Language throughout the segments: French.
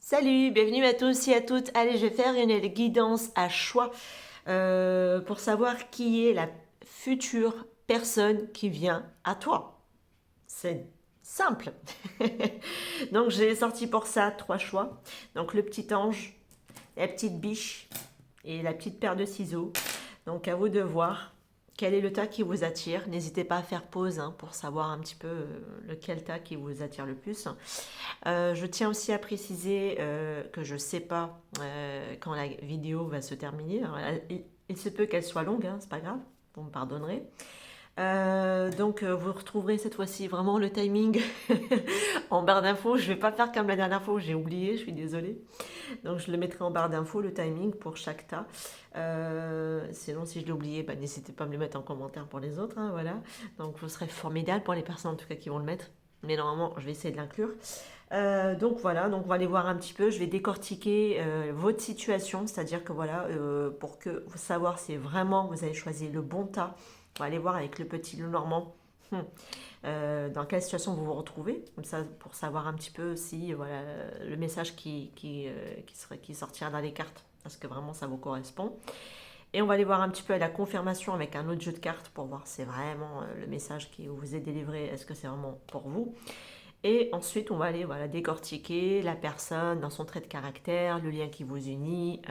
Salut, bienvenue à tous et à toutes. Allez, je vais faire une guidance à choix pour savoir qui est la future personne qui vient à toi. C'est simple. Donc, j'ai sorti pour ça trois choix. Donc, le petit ange, la petite biche et la petite paire de ciseaux. Donc, à vous de voir quel est le tas qui vous attire. N'hésitez pas à faire pause pour savoir un petit peu lequel tas qui vous attire le plus. Je tiens aussi à préciser que je ne sais pas quand la vidéo va se terminer. Alors, il se peut qu'elle soit longue, c'est pas grave, vous me pardonnerez. Donc vous retrouverez cette fois-ci vraiment le timing en barre d'infos. Je ne vais pas faire comme la dernière fois où j'ai oublié, je suis désolée. Donc je le mettrai en barre d'infos, le timing pour chaque tas. Sinon si je l'ai oublié, n'hésitez pas à me le mettre en commentaire pour les autres. Voilà. Donc vous serez formidable pour les personnes en tout cas qui vont le mettre. Mais normalement je vais essayer de l'inclure. Donc voilà, donc on va aller voir un petit peu, je vais décortiquer votre situation, c'est-à-dire que voilà, pour que vous savoir si vraiment vous avez choisi le bon tas, on va aller voir avec le petit loup normand dans quelle situation vous vous retrouvez, comme ça pour savoir un petit peu si voilà, le message qui sortira dans les cartes, est-ce que vraiment ça vous correspond. Et on va aller voir un petit peu la confirmation avec un autre jeu de cartes pour voir si c'est vraiment le message qui vous est délivré, est-ce que c'est vraiment pour vous. Et ensuite, on va aller décortiquer la personne dans son trait de caractère, le lien qui vous unit,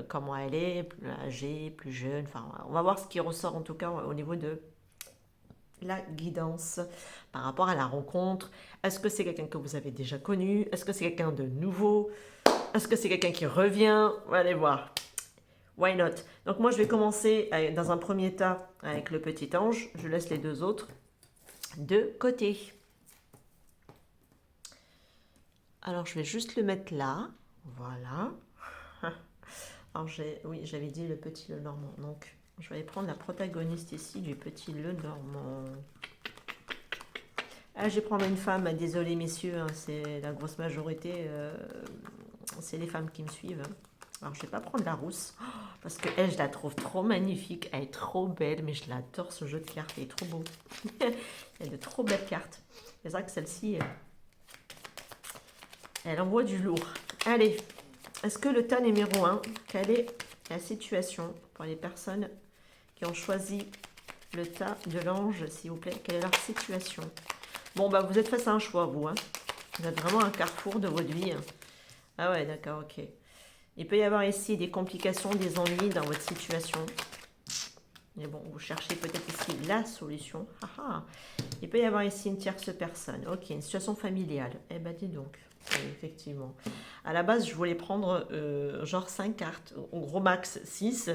comment elle est, plus âgée, plus jeune. Enfin, on va voir ce qui ressort en tout cas au niveau de la guidance par rapport à la rencontre. Est-ce que c'est quelqu'un que vous avez déjà connu? Est-ce que c'est quelqu'un de nouveau? Est-ce que c'est quelqu'un qui revient? On va aller voir. Why not? Donc moi, je vais commencer dans un premier tas avec le petit ange. Je laisse les deux autres de côté. Alors, je vais juste le mettre là. Voilà. Alors, oui, j'avais dit le petit le normand. Donc, je vais aller prendre la protagoniste ici du petit le normand. Ah, je vais prendre une femme. Désolé, messieurs, c'est la grosse majorité. C'est les femmes qui me suivent. Alors, je vais pas prendre la rousse. Parce que elle, je la trouve trop magnifique. Elle est trop belle. Mais je l'adore, ce jeu de cartes. Il est trop beau. Il y a de trop belles cartes. C'est vrai que celle-ci... elle envoie du lourd. Allez, est-ce que le tas numéro 1, quelle est la situation pour les personnes qui ont choisi le tas de l'ange, s'il vous plaît? Quelle est leur situation? Bon, vous êtes face à un choix, vous. Vous êtes vraiment à un carrefour de votre vie. Ah ouais, d'accord, ok. Il peut y avoir ici des complications, des ennuis dans votre situation. Mais bon, vous cherchez peut-être ici la solution. Il peut y avoir ici une tierce personne. Ok, une situation familiale. Eh ben, dis donc. Oui, effectivement. À la base, je voulais prendre genre 5 cartes, au gros max 6.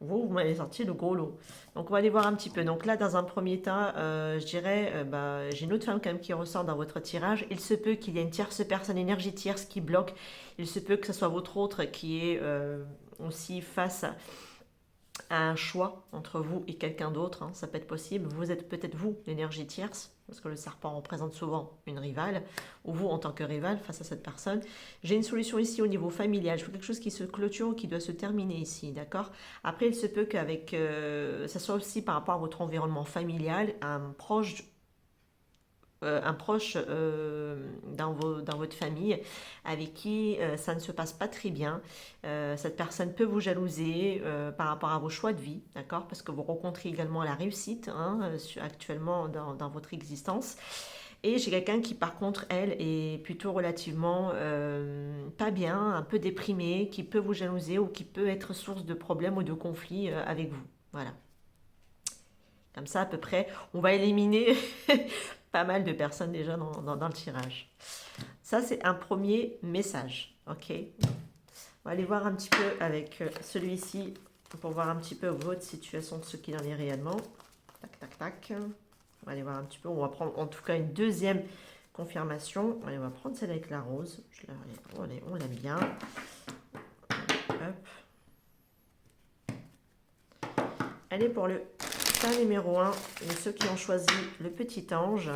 Vous m'avez sorti le gros lot. Donc, on va aller voir un petit peu. Donc là, dans un premier temps, je dirais, j'ai une autre femme quand même qui ressort dans votre tirage. Il se peut qu'il y ait une tierce personne, énergie tierce qui bloque. Il se peut que ce soit votre autre qui est aussi face à un choix entre vous et quelqu'un d'autre, ça peut être possible. Vous êtes peut-être vous, l'énergie tierce, parce que le serpent représente souvent une rivale, ou vous en tant que rival face à cette personne. J'ai une solution ici au niveau familial. Je veux quelque chose qui se clôture ou qui doit se terminer ici, d'accord? Après, il se peut qu'avec, ça soit aussi par rapport à votre environnement familial, un proche dans votre famille avec qui ça ne se passe pas très bien. Cette personne peut vous jalouser par rapport à vos choix de vie, d'accord? Parce que vous rencontrez également la réussite actuellement dans votre existence. Et j'ai quelqu'un qui, par contre, elle, est plutôt relativement pas bien, un peu déprimée, qui peut vous jalouser ou qui peut être source de problèmes ou de conflits avec vous. Voilà. Comme ça, à peu près, on va éliminer pas mal de personnes déjà dans le tirage. Ça, c'est un premier message. Ok. On va aller voir un petit peu avec celui-ci pour voir un petit peu votre situation de ce qu'il en est réellement. Tac, tac, tac. On va aller voir un petit peu. On va prendre en tout cas une deuxième confirmation. Allez, on va prendre celle avec la rose. On l'aime bien. Hop. Allez, pour le tas numéro 1, et ceux qui ont choisi le petit ange,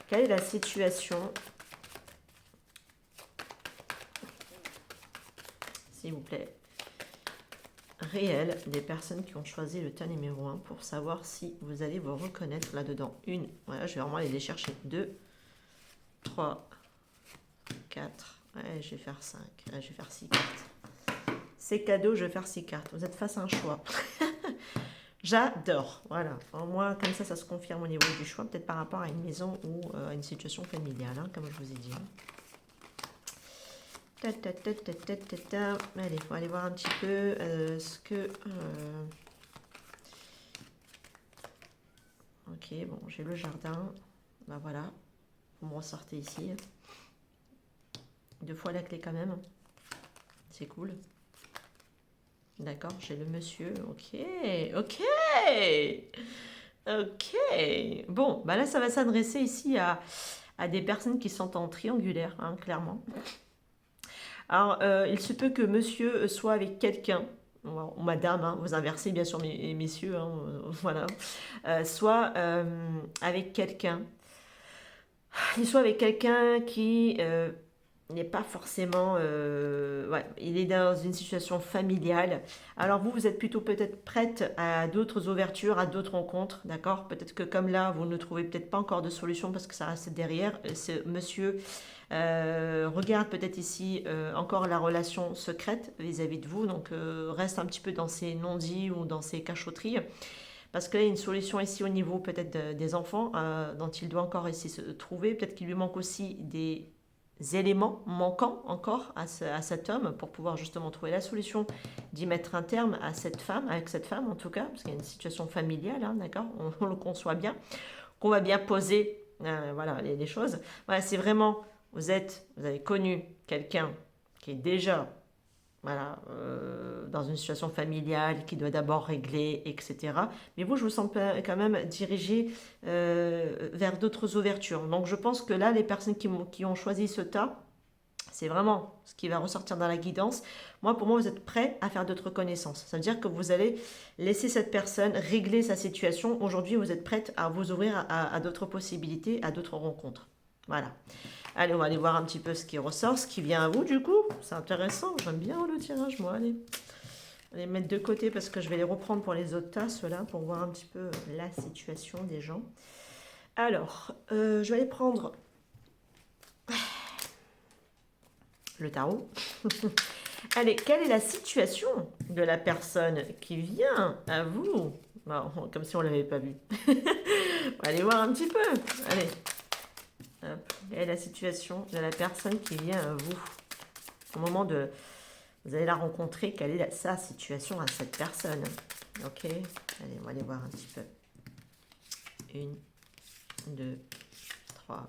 quelle est la situation, s'il vous plaît, réelle des personnes qui ont choisi le tas numéro 1 pour savoir si vous allez vous reconnaître là-dedans? Une, voilà, je vais vraiment aller les chercher. 2, 3, 4, Ouais, je vais faire 5. Ouais, je vais faire 6 cartes. C'est cadeau, je vais faire 6 cartes. Vous êtes face à un choix. J'adore. Voilà. Au moins, comme ça se confirme au niveau du choix. Peut-être par rapport à une maison ou à une situation familiale, hein, comme je vous ai dit. Allez, il faut aller voir un petit peu ce que... Ok, bon, j'ai le jardin. Ben voilà. Vous me ressortez ici. 2 fois la clé quand même. C'est cool. D'accord, j'ai le monsieur. Ok, ok, ok. Bon, bah là, ça va s'adresser ici à des personnes qui sont en triangulaire, hein, clairement. Alors, il se peut que monsieur soit avec quelqu'un, ou madame, hein, vous inversez bien sûr, messieurs, hein, voilà, soit avec quelqu'un. Il soit avec quelqu'un qui n'est pas forcément... ouais, il est dans une situation familiale. Alors vous, vous êtes plutôt peut-être prête à d'autres ouvertures, à d'autres rencontres, d'accord? Peut-être que comme là, vous ne trouvez peut-être pas encore de solution parce que ça reste derrière. Ce monsieur regarde peut-être ici encore la relation secrète vis-à-vis de vous, donc reste un petit peu dans ses non-dits ou dans ses cachotteries. Parce qu'il y a une solution ici au niveau peut-être des enfants dont il doit encore essayer de se trouver. Peut-être qu'il lui manque aussi des éléments manquants encore à cet homme pour pouvoir justement trouver la solution d'y mettre un terme à cette femme, avec cette femme en tout cas, parce qu'il y a une situation familiale, hein, d'accord, on le conçoit bien, qu'on va bien poser voilà, les choses. Voilà, c'est vraiment, vous avez connu quelqu'un qui est déjà voilà, dans une situation familiale qui doit d'abord régler, etc. Mais vous, je vous sens quand même dirigé vers d'autres ouvertures. Donc je pense que là, les personnes qui ont choisi ce tas, c'est vraiment ce qui va ressortir dans la guidance. Moi, pour moi, vous êtes prêt à faire d'autres connaissances. Ça veut dire que vous allez laisser cette personne régler sa situation. Aujourd'hui, vous êtes prête à vous ouvrir à d'autres possibilités, à d'autres rencontres. Voilà. Allez, on va aller voir un petit peu ce qui ressort, ce qui vient à vous du coup. C'est intéressant, j'aime bien le tirage, moi. Allez, les mettre de côté parce que je vais les reprendre pour les autres tas, ceux-là, pour voir un petit peu la situation des gens. Alors, je vais aller prendre le tarot. Allez, quelle est la situation de la personne qui vient à vous? Bon, comme si on ne l'avait pas vu. On va aller voir un petit peu. Allez. Hop. Quelle est la situation de la personne qui vient à vous? Au moment de... Vous allez la rencontrer, quelle est sa situation à cette personne? Ok. Allez, on va aller voir un petit peu. 1, 2, 3,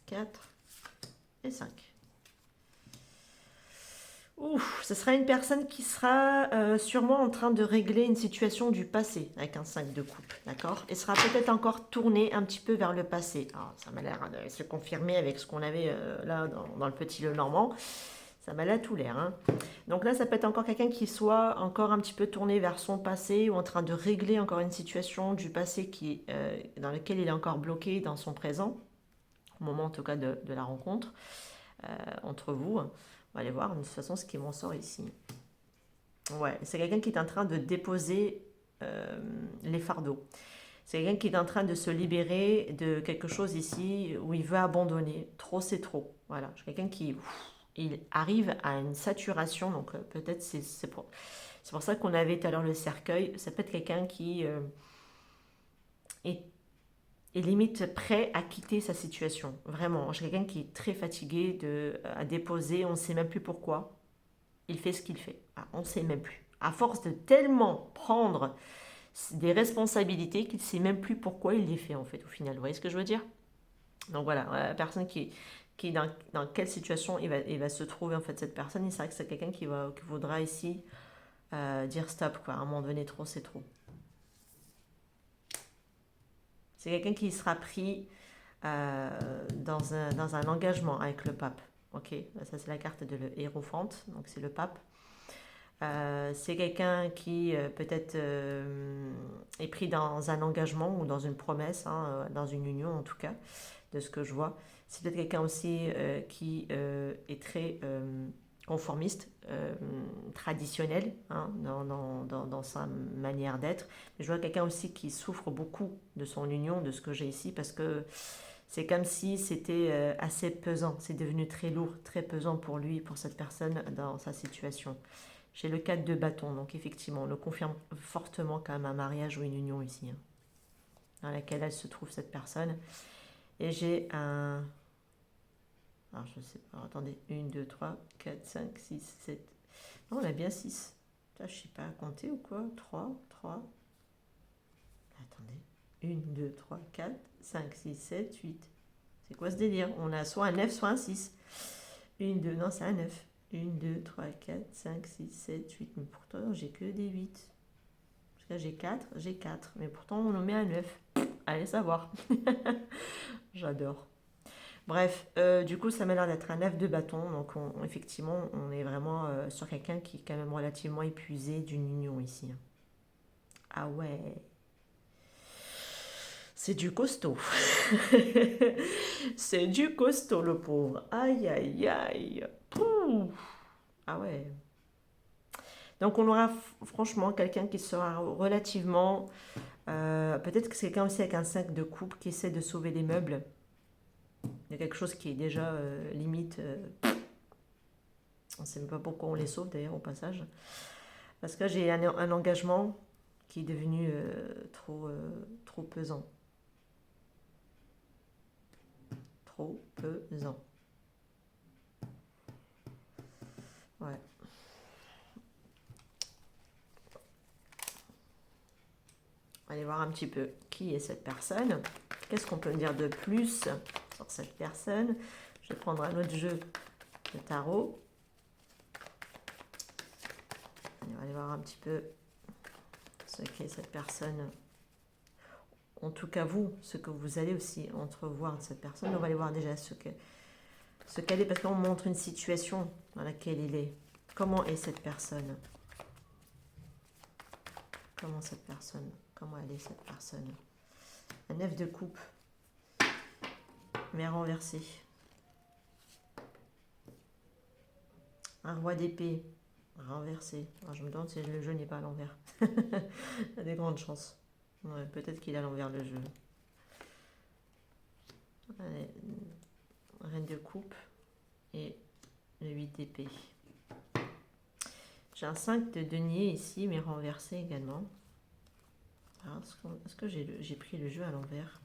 4 et 5. Ouf, ce sera une personne qui sera sûrement en train de régler une situation du passé avec un 5 de coupe, d'accord? Et sera peut-être encore tournée un petit peu vers le passé. Alors, ça m'a l'air de se confirmer avec ce qu'on avait là dans le petit Lenormand. Ça m'a là tout l'air. Hein. Donc là, ça peut être encore quelqu'un qui soit encore un petit peu tourné vers son passé ou en train de régler encore une situation du passé dans laquelle il est encore bloqué dans son présent, au moment en tout cas de la rencontre entre vous. On va aller voir de toute façon ce qui m'en sort ici. Ouais, c'est quelqu'un qui est en train de déposer les fardeaux. C'est quelqu'un qui est en train de se libérer de quelque chose ici où il veut abandonner. Trop, c'est trop. Voilà, c'est quelqu'un qui... il arrive à une saturation, donc peut-être c'est pour ça qu'on avait tout à l'heure le cercueil. Ça peut être quelqu'un qui est limite prêt à quitter sa situation. Vraiment, j'ai quelqu'un qui est très fatigué à déposer, on ne sait même plus pourquoi. Il fait ce qu'il fait. Ah, on ne sait même plus. À force de tellement prendre des responsabilités qu'il ne sait même plus pourquoi il les fait en fait au final. Vous voyez ce que je veux dire? Donc voilà, la personne qui dans quelle situation il va se trouver en fait cette personne. C'est vrai que c'est quelqu'un qui voudra ici dire stop quoi. À un moment donné, trop c'est trop. C'est quelqu'un qui sera pris dans un engagement avec le pape. Ok, ça c'est la carte de l'Hiérophante, donc c'est le pape. C'est quelqu'un qui peut-être est pris dans un engagement ou dans une promesse, hein, dans une union en tout cas, de ce que je vois. C'est peut-être quelqu'un aussi qui est très conformiste, traditionnel hein, dans sa manière d'être. Mais je vois quelqu'un aussi qui souffre beaucoup de son union, de ce que j'ai ici, parce que C'est comme si c'était assez pesant. C'est devenu très lourd, très pesant pour lui, pour cette personne dans sa situation. J'ai le 4 de bâton, donc effectivement, on le confirme fortement quand même un mariage ou une union ici, hein, dans laquelle elle se trouve cette personne. Et j'ai un... Alors je sais pas, attendez, 1, 2, 3, 4, 5, 6, 7... Non, on a bien 6. Là, je sais pas à compter ou quoi. 3, 3... Attendez. 1, 2, 3, 4, 5, 6, 7, 8. C'est quoi ce délire? On a soit un 9, soit un 6. 1, 2, non, c'est un 9. 1, 2, 3, 4, 5, 6, 7, 8. Mais pourtant, j'ai que des 8. Parce que j'ai 4. Mais pourtant, on en met un 9. Allez savoir. J'adore. Bref, du coup, ça m'a l'air d'être un 9 de bâton. Donc, effectivement, on est vraiment sur quelqu'un qui est quand même relativement épuisé d'une union ici, hein. Ah ouais, c'est du costaud. C'est du costaud, le pauvre. Aïe, aïe, aïe. Pouh. Ah ouais. Donc, on aura franchement quelqu'un qui sera relativement... peut-être que c'est quelqu'un aussi avec un 5 de coupe qui essaie de sauver les meubles. Il y a quelque chose qui est déjà limite... on ne sait même pas pourquoi on les sauve d'ailleurs au passage. Parce que j'ai un engagement qui est devenu trop pesant. Trop pesant. Ouais. On va aller voir un petit peu qui est cette personne. Qu'est-ce qu'on peut me dire de plus sur cette personne? Je vais prendre un autre jeu de tarot. On va aller voir un petit peu ce qu'est cette personne. En tout cas, vous, ce que vous allez aussi entrevoir de cette personne. On va aller voir déjà ce qu'elle est, parce qu'on montre une situation dans laquelle il est. Comment est cette personne? Comment elle est cette personne? Un 9 de coupe, mais renversé. Un roi d'épée, renversé. Alors, je me demande si le jeu n'est pas à l'envers. Il y a des grandes chances. Ouais, peut-être qu'il est à l'envers le jeu. Allez, reine de coupe et le 8 d'épée. J'ai un 5 de denier ici, mais renversé également. Est-ce que j'ai pris le jeu à l'envers?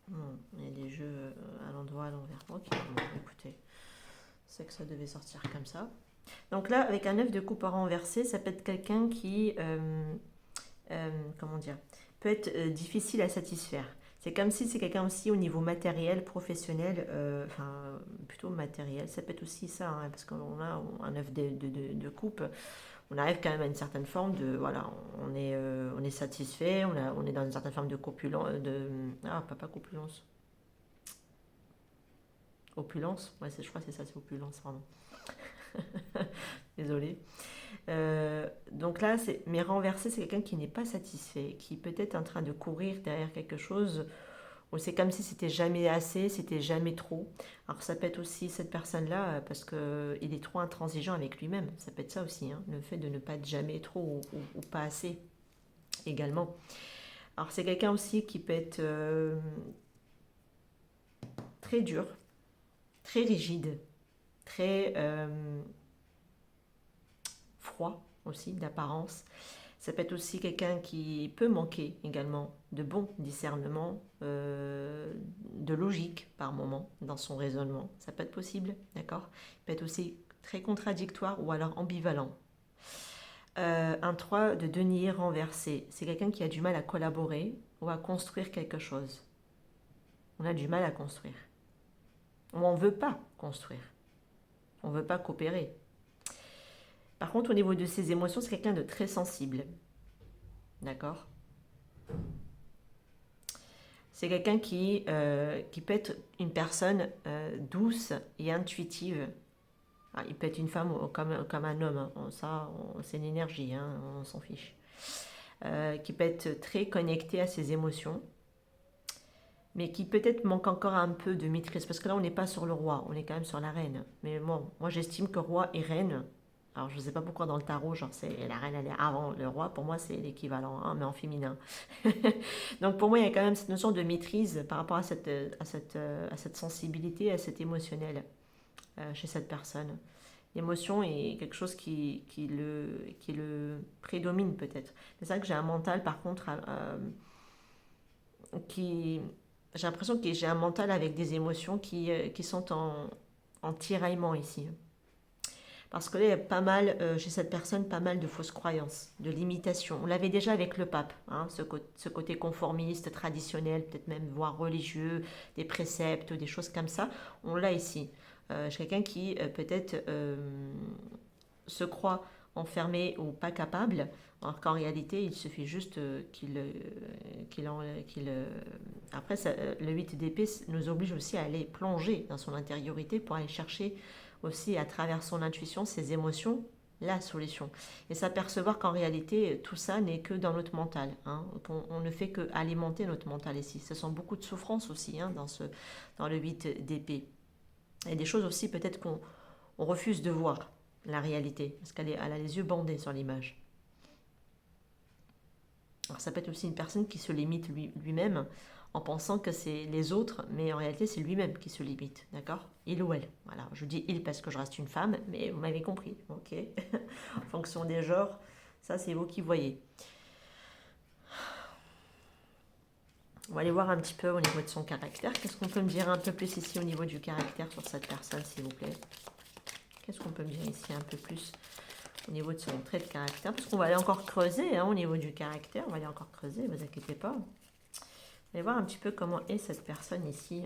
Non, il y a des jeux à l'endroit, à l'envers. Ok, bon, écoutez, c'est que ça devait sortir comme ça. Donc là, avec un 9 de coupe renversé, ça peut être quelqu'un qui, comment dire, peut être difficile à satisfaire. C'est comme si c'est quelqu'un aussi au niveau matériel, professionnel, enfin plutôt matériel. Ça peut être aussi ça, hein, parce qu'on a un 9 de coupe. On arrive quand même à une certaine forme de, voilà, on est satisfait, on est dans une certaine forme de copulence, pas copulence, opulence, ouais, je crois que c'est ça, c'est opulence, pardon. Désolée. Donc là, mais renversé, c'est quelqu'un qui n'est pas satisfait, qui peut être en train de courir derrière quelque chose, où c'est comme si c'était jamais assez, c'était jamais trop. Alors ça peut être aussi cette personne-là, parce qu'il est trop intransigeant avec lui-même. Ça peut être ça aussi, hein, le fait de ne pas être jamais trop ou pas assez également. Alors c'est quelqu'un aussi qui peut être très dur, très rigide, très froid aussi d'apparence. Ça peut être aussi quelqu'un qui peut manquer également de bon discernement, de logique par moment dans son raisonnement. Ça peut être possible, d'accord? Il peut être aussi très contradictoire ou alors ambivalent. Un 3 de denier renversé. C'est quelqu'un qui a du mal à collaborer ou à construire quelque chose. On a du mal à construire. Ou on ne veut pas construire. On ne veut pas coopérer. Par contre, au niveau de ses émotions, c'est quelqu'un de très sensible. D'accord? C'est quelqu'un qui peut être une personne douce et intuitive. Ah, il peut être une femme comme un homme, hein. Ça, c'est une énergie, hein, on s'en fiche. Qui peut être très connecté à ses émotions, mais qui peut-être manque encore un peu de maîtrise. Parce que là, on n'est pas sur le roi, on est quand même sur la reine. Mais bon, moi j'estime que roi et reine, Alors, je ne sais pas pourquoi dans le tarot, genre, c'est la reine, elle est avant le roi. Pour moi, c'est l'équivalent, hein, mais en féminin. Donc, pour moi, il y a quand même cette notion de maîtrise par rapport à cette sensibilité, à cet émotionnel chez cette personne. L'émotion est quelque chose qui le prédomine peut-être. C'est ça que j'ai un mental, par contre, qui... J'ai l'impression que j'ai un mental avec des émotions qui sont en tiraillement ici. Parce que là, il y a pas mal, chez cette personne, pas mal de fausses croyances, de limitations. On l'avait déjà avec le pape, hein, ce côté conformiste, traditionnel, peut-être même voire religieux, des préceptes, des choses comme ça. On l'a ici. Chez quelqu'un qui peut-être se croit enfermé ou pas capable, alors qu'en réalité, il suffit juste Après, le 8 d'épée nous oblige aussi à aller plonger dans son intériorité pour aller chercher aussi à travers son intuition, ses émotions, la solution. Et s'apercevoir qu'en réalité, tout ça n'est que dans notre mental. Hein, on ne fait que alimenter notre mental ici. Ce sont beaucoup de souffrances aussi hein, dans le 8 d'épée. Et des choses aussi peut-être qu'on refuse de voir, la réalité, parce elle a les yeux bandés sur l'image. Alors ça peut être aussi une personne qui se limite lui-même en pensant que c'est les autres, mais en réalité c'est lui-même qui se limite, d'accord? Il ou elle. Voilà, je dis il parce que je reste une femme, mais vous m'avez compris, ok? En fonction des genres, ça c'est vous qui voyez. On va aller voir un petit peu au niveau de son caractère. Qu'est-ce qu'on peut me dire un peu plus ici au niveau du caractère sur cette personne, s'il vous plaît? Qu'est-ce qu'on peut me dire ici un peu plus au niveau de son trait de caractère? Parce qu'on va aller encore creuser hein, au niveau du caractère. On va aller encore creuser, ne vous inquiétez pas. Allez voir un petit peu comment est cette personne ici.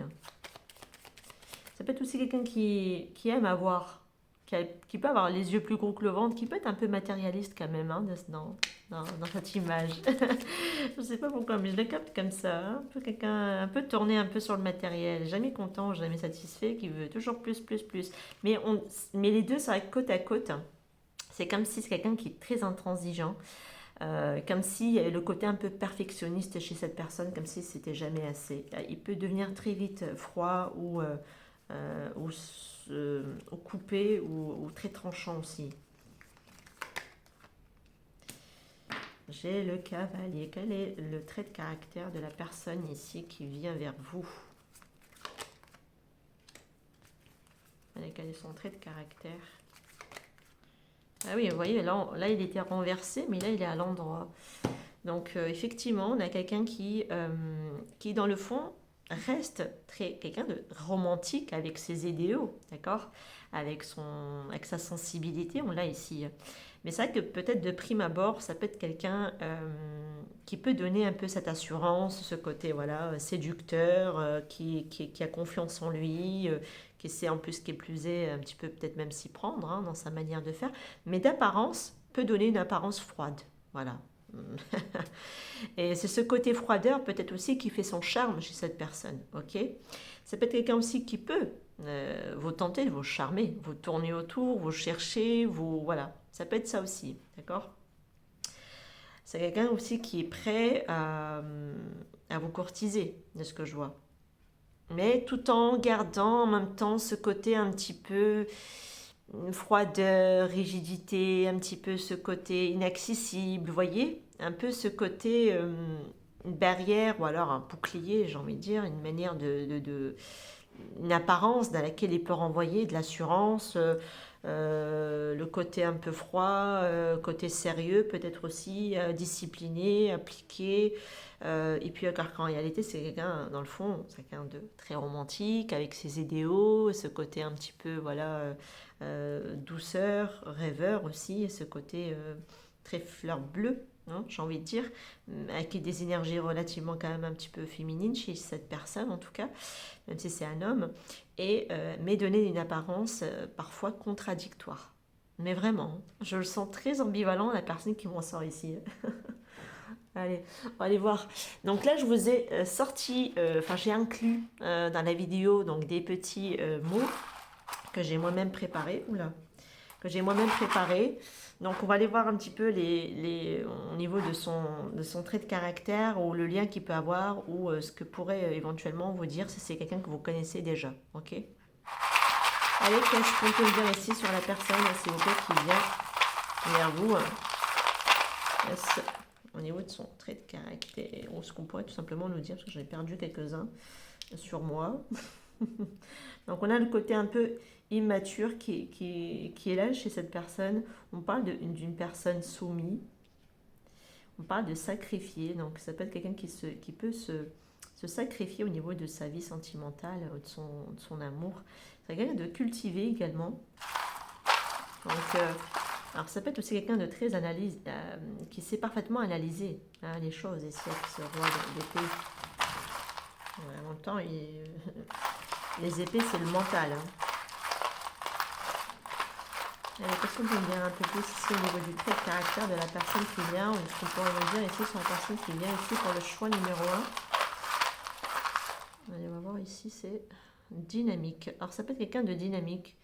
Ça peut être aussi quelqu'un qui aime avoir, qui peut avoir les yeux plus gros que le ventre, qui peut être un peu matérialiste quand même hein, dans cette image. Je ne sais pas pourquoi, mais je le capte comme ça. Hein. Un peu quelqu'un un peu tourné un peu sur le matériel, jamais content, jamais satisfait, qui veut toujours plus, plus, plus. Mais les deux, c'est vrai que côte à côte, c'est comme si c'est quelqu'un qui est très intransigeant. Comme s'il y avait le côté un peu perfectionniste chez cette personne, comme si c'était jamais assez. Il peut devenir très vite froid ou coupé ou très tranchant aussi. J'ai le cavalier. Quel est le trait de caractère de la personne ici qui vient vers vous? Allez, quel est son trait de caractère? Ah oui, vous voyez, là il était renversé, mais là il est à l'endroit. Donc effectivement, on a quelqu'un qui dans le fond, reste quelqu'un de romantique avec ses idéaux, d'accord, avec sa sensibilité, on l'a ici. Mais c'est vrai que peut-être de prime abord, ça peut être quelqu'un qui peut donner un peu cette assurance, ce côté voilà séducteur, qui a confiance en lui, qui sait en plus qui est plus est un petit peu peut-être même s'y prendre hein, dans sa manière de faire, mais d'apparence peut donner une apparence froide, voilà. Et c'est ce côté froideur peut-être aussi qui fait son charme chez cette personne, ok? Ça peut être quelqu'un aussi qui peut vous tenter de vous charmer, vous tourner autour, vous chercher, voilà. Ça peut être ça aussi, d'accord? C'est quelqu'un aussi qui est prêt à vous courtiser, de ce que je vois. Mais tout en gardant en même temps ce côté un petit peu froideur, rigidité, un petit peu ce côté inaccessible, vous voyez? Un peu ce côté, une barrière ou alors un bouclier, j'ai envie de dire, une manière une apparence dans laquelle il peut renvoyer de l'assurance, le côté un peu froid, côté sérieux, peut-être aussi discipliné, appliqué. Et puis en réalité, c'est quelqu'un, dans le fond, c'est quelqu'un de très romantique, avec ses idéaux, ce côté un petit peu, voilà, douceur, rêveur aussi, et ce côté très fleur bleue. Hein, j'ai envie de dire, avec des énergies relativement quand même un petit peu féminines chez cette personne en tout cas, même si c'est un homme, mais donner une apparence parfois contradictoire. Mais vraiment, je le sens très ambivalent la personne qui m'en sort ici. Allez, on va aller voir. Donc là, je vous ai sorti, j'ai inclus dans la vidéo donc des petits mots que j'ai moi-même préparés. Oula, que j'ai moi-même préparés. Donc on va aller voir un petit peu au niveau de son trait de caractère ou le lien qu'il peut avoir ou ce que pourrait éventuellement vous dire si c'est quelqu'un que vous connaissez déjà. Ok? Allez, qu'est-ce qu'on peut me dire ici sur la personne, s'il vous plaît, qui vient vers vous? Au niveau de son trait de caractère, ou ce qu'on pourrait tout simplement nous dire, parce que j'en ai perdu quelques-uns sur moi. Donc on a le côté un peu immature qui est là chez cette personne. On parle d'une personne soumise. On parle de sacrifier. Donc ça peut être quelqu'un qui peut se sacrifier au niveau de sa vie sentimentale, de son amour. C'est quelqu'un de cultivé également. Donc, alors ça peut être aussi quelqu'un de très analyse, qui sait parfaitement analyser les choses. Et c'est ce roi d'épée. En même temps, les épées, c'est le mental. Allez, qu'est-ce qu'on peut me dire un peu plus ici au niveau du trait de caractère de la personne qui vient, ou ce qu'on pourrait me dire ici sur la personne qui vient ici pour le choix numéro 1. Allez, on va voir ici, c'est dynamique. Alors ça peut être quelqu'un de dynamique.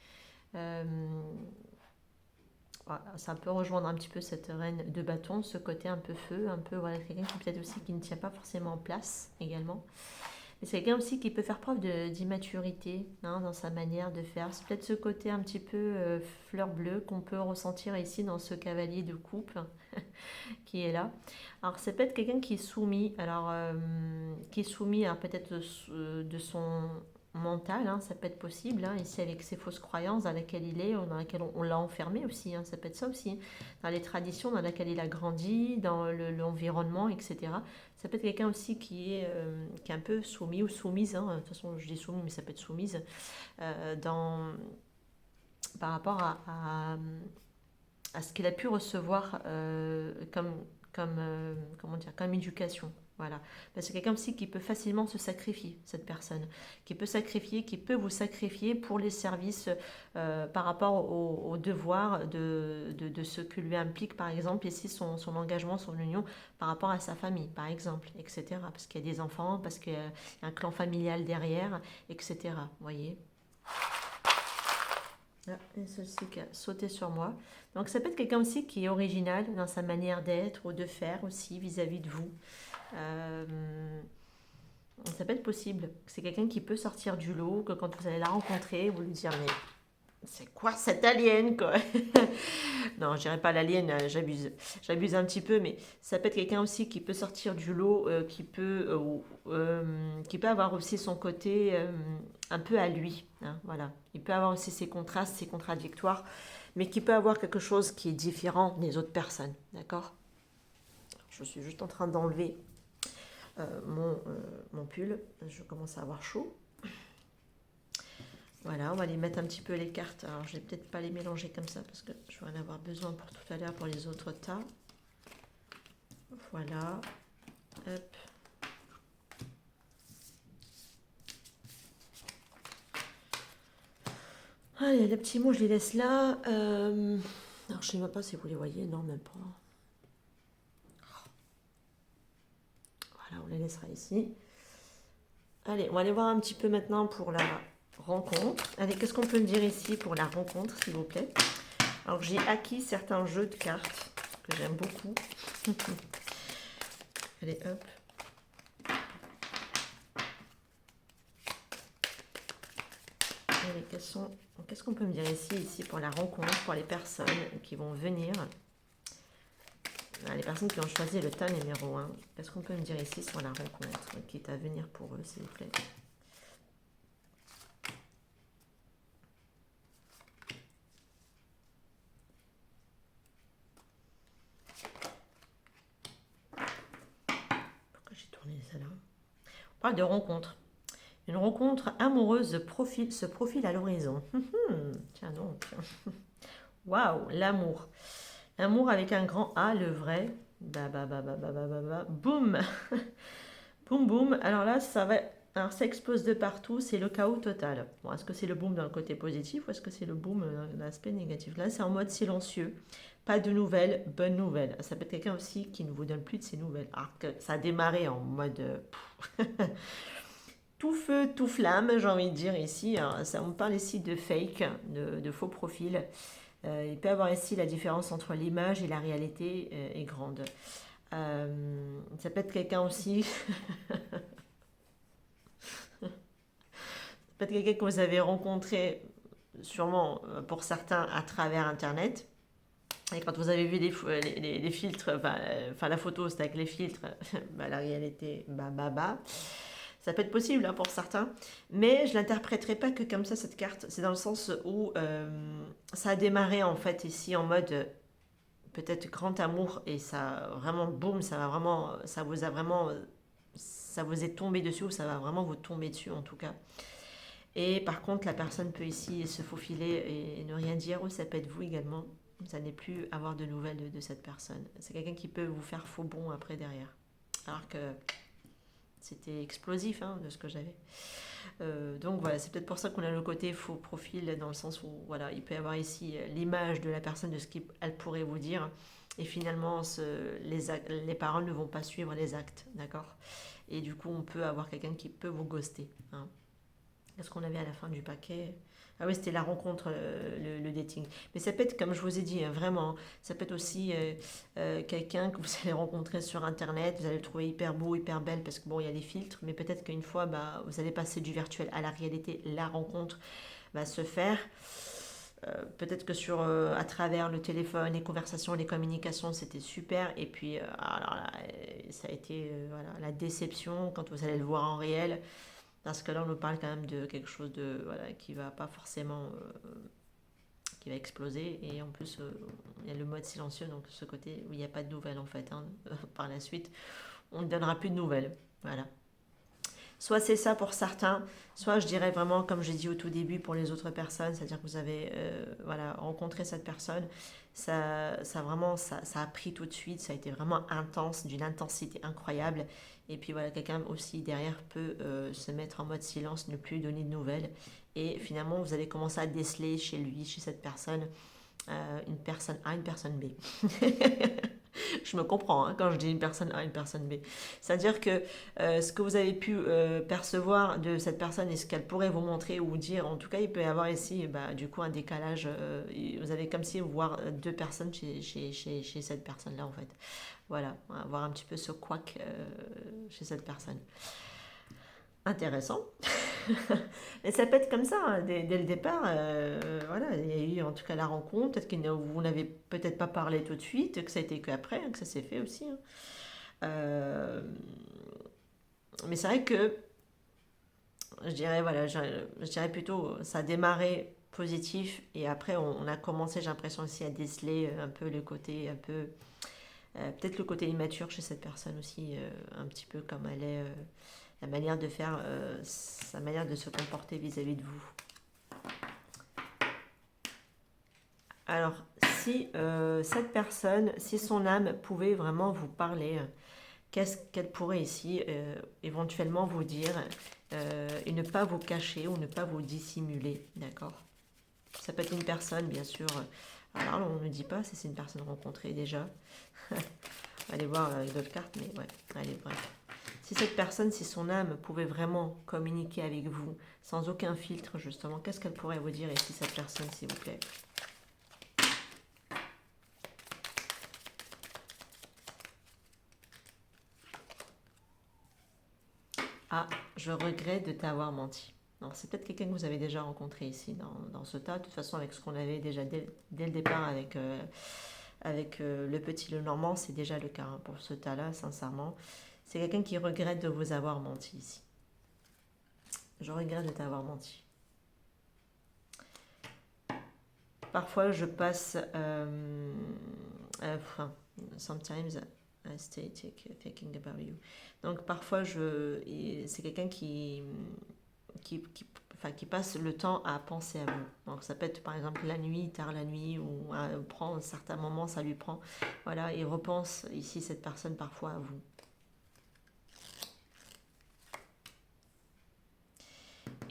Voilà, ça peut rejoindre un petit peu cette reine de bâton, ce côté un peu feu, un peu, voilà, quelqu'un qui peut-être aussi qui ne tient pas forcément en place également. Mais c'est quelqu'un aussi qui peut faire preuve d'immaturité dans sa manière de faire. C'est peut-être ce côté un petit peu fleur bleue qu'on peut ressentir ici dans ce cavalier de coupe qui est là. Alors c'est peut-être quelqu'un qui est soumis, alors peut-être de son mental, ça peut être possible, ici avec ses fausses croyances dans lesquelles il est, dans lesquelles on l'a enfermé aussi, ça peut être ça aussi, dans les traditions dans lesquelles il a grandi, dans l'environnement, etc. Ça peut être quelqu'un aussi qui est un peu soumis ou soumise, de toute façon je dis soumis mais ça peut être soumise, par rapport à ce qu'il a pu recevoir comme éducation. Voilà. C'est quelqu'un aussi qui peut facilement se sacrifier, cette personne. Qui peut vous sacrifier pour les services par rapport au devoir de ce que lui implique, par exemple, ici son engagement, son union par rapport à sa famille, par exemple, etc. Parce qu'il y a des enfants, parce qu'il y a un clan familial derrière, etc. Vous voyez ? Ah, et celle-ci qui a sauté sur moi. Donc ça peut être quelqu'un aussi qui est original dans sa manière d'être ou de faire aussi vis-à-vis de vous. Ça peut être possible. C'est quelqu'un qui peut sortir du lot, que quand vous allez la rencontrer, vous lui dire mais c'est quoi cette alien quoi? Non, je dirais pas l'alien, j'abuse un petit peu, mais ça peut être quelqu'un aussi qui peut sortir du lot, qui peut avoir aussi son côté un peu à lui, voilà. Il peut avoir aussi ses contrastes, ses contradictoires, mais qui peut avoir quelque chose qui est différent des autres personnes, d'accord? Je suis juste en train d'enlever mon pull, je commence à avoir chaud. Voilà, on va les mettre un petit peu les cartes. Alors, je vais peut-être pas les mélanger comme ça parce que je vais en avoir besoin pour tout à l'heure pour les autres tas. Voilà. Hop. Allez, les petits mots, je les laisse là. Alors, je sais même pas si vous les voyez. Non, même pas. Voilà, on les laissera ici. Allez, on va aller voir un petit peu maintenant pour la rencontre. Allez, qu'est-ce qu'on peut me dire ici pour la rencontre, s'il vous plaît? Alors, j'ai acquis certains jeux de cartes que j'aime beaucoup. Allez, hop. Allez, qu'est-ce qu'on peut me dire ici pour la rencontre, pour les personnes qui vont venir? Les personnes qui ont choisi le tas numéro 1. Qu'est-ce qu'on peut me dire ici sur la rencontre qui est à venir pour eux, s'il vous plaît? Pourquoi j'ai tourné ça là? On parle de rencontre. Une rencontre amoureuse se profile à l'horizon. Tiens donc. Waouh, l'amour. L'amour avec un grand A, le vrai. Boum. Boum, boum. Alors là, ça explose de partout, c'est le chaos total. Bon, est-ce que c'est le boom dans le côté positif ou est-ce que c'est le boom dans l'aspect négatif? Là, c'est en mode silencieux. Pas de nouvelles, bonnes nouvelles. Ça peut être quelqu'un aussi qui ne vous donne plus de ses nouvelles. Alors que ça a démarré en mode tout feu, tout flamme, j'ai envie de dire ici. Alors, on parle ici de fake, de faux profil. Il peut y avoir ici la différence entre l'image et la réalité est grande. Ça peut être quelqu'un aussi. Ça peut être quelqu'un que vous avez rencontré sûrement pour certains à travers Internet. Et quand vous avez vu les filtres, enfin la photo c'était avec les filtres, bah, la réalité, bah. Ça peut être possible hein, pour certains, mais je l'interpréterai pas que comme ça cette carte. C'est dans le sens où ça a démarré en fait ici en mode peut-être grand amour et ça vraiment boum, ça vous a vraiment, ça vous est tombé dessus ou ça va vraiment vous tomber dessus en tout cas. Et par contre, la personne peut ici se faufiler et ne rien dire, ou ça peut être vous également. Ça n'est plus avoir de nouvelles de cette personne. C'est quelqu'un qui peut vous faire faux bond après derrière. Alors que c'était explosif hein, de ce que j'avais. Donc voilà, c'est peut-être pour ça qu'on a le côté faux profil, dans le sens où voilà, il peut y avoir ici l'image de la personne, de ce qu'elle pourrait vous dire. Et finalement, les paroles ne vont pas suivre les actes, d'accord. Et du coup, on peut avoir quelqu'un qui peut vous ghoster. Hein. Qu'est-ce qu'on avait à la fin du paquet? Ah oui, c'était la rencontre, le dating. Mais ça peut être, comme je vous ai dit, vraiment, ça peut être aussi quelqu'un que vous allez rencontrer sur Internet, vous allez le trouver hyper beau, hyper belle, parce que bon, il y a des filtres, mais peut-être qu'une fois, bah, vous allez passer du virtuel à la réalité, la rencontre va se faire. Peut-être que à travers le téléphone, les conversations, les communications, c'était super. Et puis, alors là, ça a été voilà, la déception quand vous allez le voir en réel. Parce que là, on nous parle quand même de quelque chose de, voilà, qui va pas forcément, qui va exploser. Et en plus, il y a le mode silencieux, donc ce côté où il n'y a pas de nouvelles en fait. Hein. Par la suite, on ne donnera plus de nouvelles. Voilà. Soit c'est ça pour certains, soit je dirais vraiment, comme j'ai dit au tout début, pour les autres personnes, c'est-à-dire que vous avez voilà, rencontré cette personne, ça a pris tout de suite, ça a été vraiment intense, d'une intensité incroyable. Et puis voilà, quelqu'un aussi derrière peut se mettre en mode silence, ne plus donner de nouvelles. Et finalement, vous allez commencer à déceler chez lui, chez cette personne, une personne A, une personne B. Je me comprends hein, quand je dis une personne A, une personne B. C'est-à-dire que ce que vous avez pu percevoir de cette personne et ce qu'elle pourrait vous montrer ou dire, en tout cas, il peut y avoir ici bah, du coup un décalage. Vous avez comme si vous voir deux personnes chez cette personne-là, en fait. Voilà, voir un petit peu ce couac chez cette personne. Intéressant. Et ça peut être comme ça, hein, dès le départ. Voilà, il y a eu en tout cas la rencontre. Peut-être que vous n'avez peut-être pas parlé tout de suite, que ça a été qu'après, que ça s'est fait aussi. Hein. Euh, mais c'est vrai que je dirais, voilà, je dirais plutôt, ça a démarré positif et après on a commencé, j'ai l'impression aussi à déceler un peu le côté, un peu, peut-être le côté immature chez cette personne aussi, un petit peu comme elle est, la manière de faire, sa manière de se comporter vis-à-vis de vous. Alors, si cette personne, si son âme pouvait vraiment vous parler, qu'est-ce qu'elle pourrait ici éventuellement vous dire et ne pas vous cacher ou ne pas vous dissimuler, d'accord? Ça peut être une personne, bien sûr. Alors là, on ne dit pas si c'est une personne rencontrée déjà. Allez voir avec d'autres cartes, mais ouais, allez, bref. Si cette personne, si son âme pouvait vraiment communiquer avec vous, sans aucun filtre, justement, qu'est-ce qu'elle pourrait vous dire ici, cette personne, s'il vous plaît? Ah, je regrette de t'avoir menti. Alors, c'est peut-être quelqu'un que vous avez déjà rencontré ici dans ce tas. De toute façon, avec ce qu'on avait déjà dès le départ avec le petit Lenormand, c'est déjà le cas hein, pour ce tas-là, sincèrement. C'est quelqu'un qui regrette de vous avoir menti ici. Je regrette de t'avoir menti. Parfois, je passe... enfin, sometimes I stay thinking about you. Donc, parfois, c'est quelqu'un enfin, qui passe le temps à penser à vous. Donc, ça peut être, par exemple, la nuit, tard la nuit, ou prend un certain moment, ça lui prend. Voilà, il repense ici, cette personne, parfois à vous.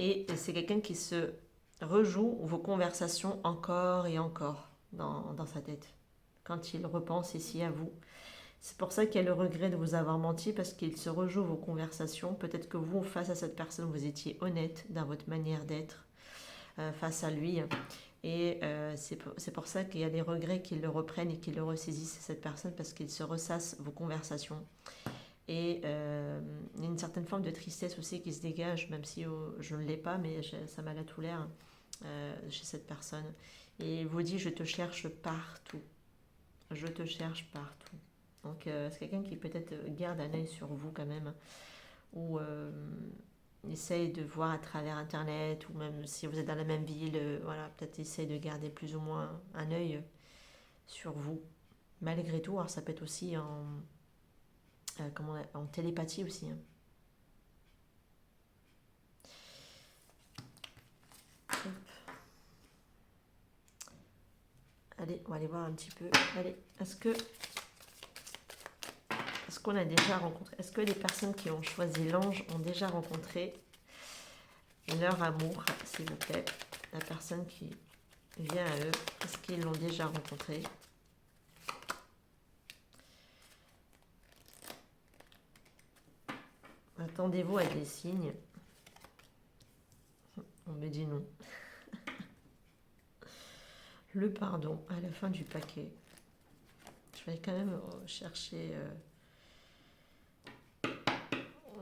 Et c'est quelqu'un qui se rejoue vos conversations encore et encore dans sa tête. Quand il repense ici à vous. C'est pour ça qu'il y a le regret de vous avoir menti, parce qu'il se rejoue vos conversations. Peut-être que vous, face à cette personne, vous étiez honnête dans votre manière d'être face à lui. Et c'est pour ça qu'il y a des regrets qu'il le reprenne et qu'il le ressaisisse, cette personne, parce qu'il se ressasse vos conversations. Et il y a une certaine forme de tristesse aussi qui se dégage, même si je ne l'ai pas, mais ça m'a là tout l'air. chez cette personne. Et il vous dit, je te cherche partout. Je te cherche partout. Donc c'est quelqu'un qui peut-être garde un œil sur vous quand même, ou essaye de voir à travers Internet, ou même si vous êtes dans la même ville, voilà, peut-être essaye de garder plus ou moins un œil sur vous. Malgré tout, alors ça peut être aussi en télépathie aussi. Hein. Allez, on va aller voir un petit peu. Allez, est-ce qu'on a déjà rencontré, est-ce que les personnes qui ont choisi l'ange ont déjà rencontré leur amour, s'il vous plaît? La personne qui vient à eux, est-ce qu'ils l'ont déjà rencontré? Attendez-vous à des signes. On me dit non. Le pardon à la fin du paquet. Je vais quand même chercher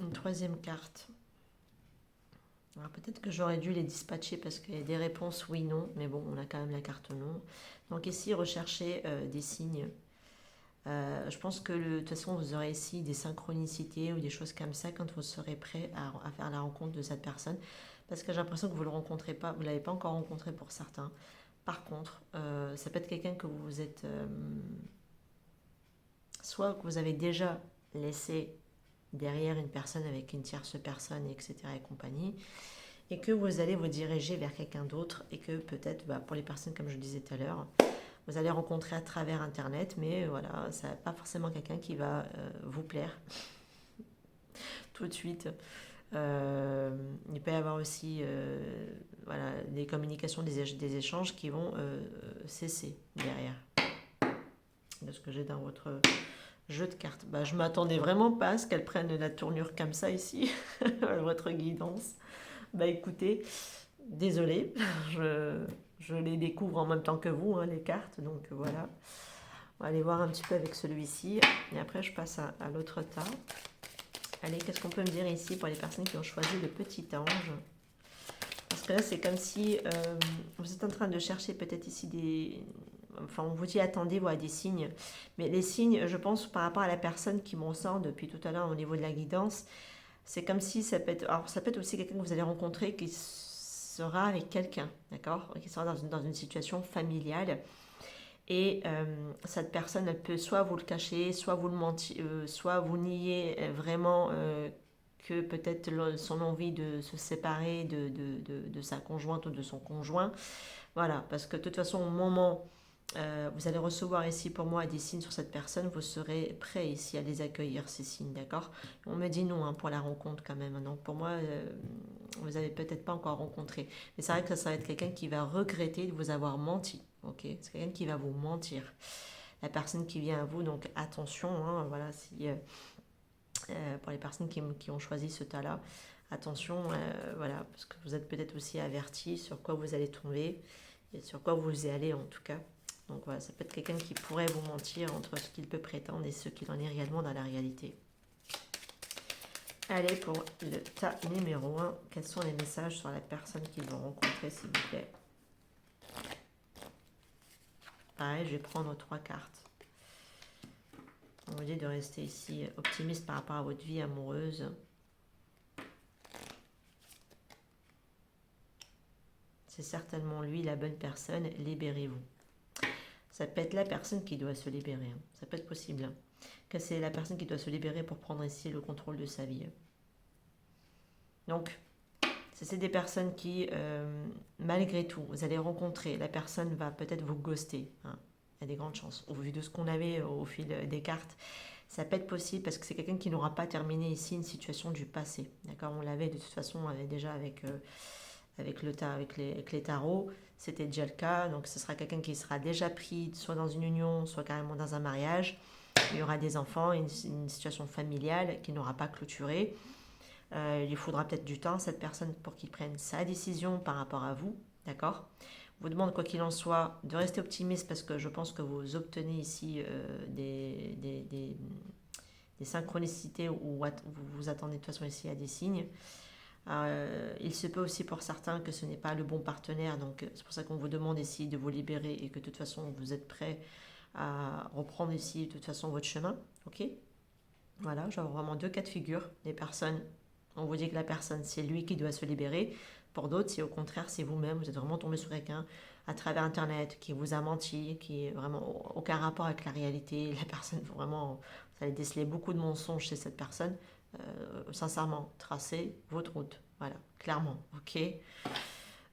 une troisième carte. Alors peut-être que j'aurais dû les dispatcher parce qu'il y a des réponses oui, non, mais bon, on a quand même la carte non. Donc ici, recherchez des signes. Je pense que de toute façon, vous aurez ici des synchronicités ou des choses comme ça quand vous serez prêt à faire la rencontre de cette personne. Parce que j'ai l'impression que vous ne le rencontrez pas, vous ne l'avez pas encore rencontré pour certains. Par contre, ça peut être quelqu'un que vous êtes... soit que vous avez déjà laissé derrière une personne avec une tierce personne, etc. et compagnie, et que vous allez vous diriger vers quelqu'un d'autre, et que peut-être, pour les personnes, comme je le disais tout à l'heure, vous allez rencontrer à travers Internet, mais voilà, ça n'est pas forcément quelqu'un qui va vous plaire tout de suite. Il peut y avoir aussi voilà, des communications, des échanges qui vont cesser derrière. De ce que j'ai dans votre jeu de cartes. Je ne m'attendais vraiment pas à ce qu'elle prenne la tournure comme ça ici, votre guidance. Écoutez, désolée, je les découvre en même temps que vous, hein, les cartes, donc voilà. On va aller voir un petit peu avec celui-ci, et après je passe à l'autre tas. Allez, qu'est-ce qu'on peut me dire ici pour les personnes qui ont choisi le petit ange? Parce que là, c'est comme si vous êtes en train de chercher peut-être ici des... Enfin, on vous dit attendez-vous à des signes. Mais les signes, je pense, par rapport à la personne qui m'en sort depuis tout à l'heure au niveau de la guidance, c'est comme si ça peut être... Alors, ça peut être aussi quelqu'un que vous allez rencontrer qui sera avec quelqu'un, d'accord? Qui sera dans une situation familiale. Et cette personne, elle peut soit vous le cacher, soit vous le mentir, soit vous nier vraiment que peut-être son envie de se séparer de sa conjointe ou de son conjoint. Voilà, parce que de toute façon, au moment vous allez recevoir ici pour moi des signes sur cette personne, vous serez prêt ici à les accueillir, ces signes, d'accord? On me dit non hein, pour la rencontre quand même, donc pour moi, vous n'avez peut-être pas encore rencontré. Mais c'est vrai que ça va être quelqu'un qui va regretter de vous avoir menti, ok? C'est quelqu'un qui va vous mentir. La personne qui vient à vous, donc attention, hein, voilà, si... pour les personnes qui ont choisi ce tas-là, attention, voilà, parce que vous êtes peut-être aussi avertis sur quoi vous allez tomber et sur quoi vous y allez en tout cas. Donc voilà, ça peut être quelqu'un qui pourrait vous mentir entre ce qu'il peut prétendre et ce qu'il en est réellement dans la réalité. Allez, pour le tas numéro 1, quels sont les messages sur la personne qu'ils vont rencontrer, s'il vous plaît? Pareil, je vais prendre 3 cartes. On vous dit de rester ici optimiste par rapport à votre vie amoureuse. C'est certainement lui la bonne personne, libérez-vous. Ça peut être la personne qui doit se libérer, hein. Ça peut être possible. Hein. Que c'est la personne qui doit se libérer pour prendre ici le contrôle de sa vie. Donc, c'est des personnes qui, malgré tout, vous allez rencontrer, la personne va peut-être vous ghoster. Hein. Il y a des grandes chances. Au vu de ce qu'on avait au fil des cartes, ça peut être possible parce que c'est quelqu'un qui n'aura pas terminé ici une situation du passé. D'accord? On l'avait de toute façon déjà avec les tarots. C'était déjà le cas. Donc ce sera quelqu'un qui sera déjà pris soit dans une union, soit carrément dans un mariage. Il y aura des enfants, une situation familiale qui n'aura pas clôturé. Il lui faudra peut-être du temps à cette personne pour qu'il prenne sa décision par rapport à vous. D'accord? Je vous demande quoi qu'il en soit de rester optimiste parce que je pense que vous obtenez ici des synchronicités ou vous vous attendez de toute façon ici à des signes. Il se peut aussi pour certains que ce n'est pas le bon partenaire, donc c'est pour ça qu'on vous demande ici de vous libérer et que de toute façon vous êtes prêt à reprendre ici de toute façon votre chemin, ok? Voilà, j'ai vraiment deux cas de figure. Des personnes, on vous dit que la personne c'est lui qui doit se libérer. Pour d'autres, c'est au contraire, c'est vous-même, vous êtes vraiment tombé sur quelqu'un à travers Internet qui vous a menti, qui est vraiment aucun rapport avec la réalité. La personne, vraiment, vous allez déceler beaucoup de mensonges chez cette personne. Sincèrement, tracez votre route. Voilà, clairement, ok.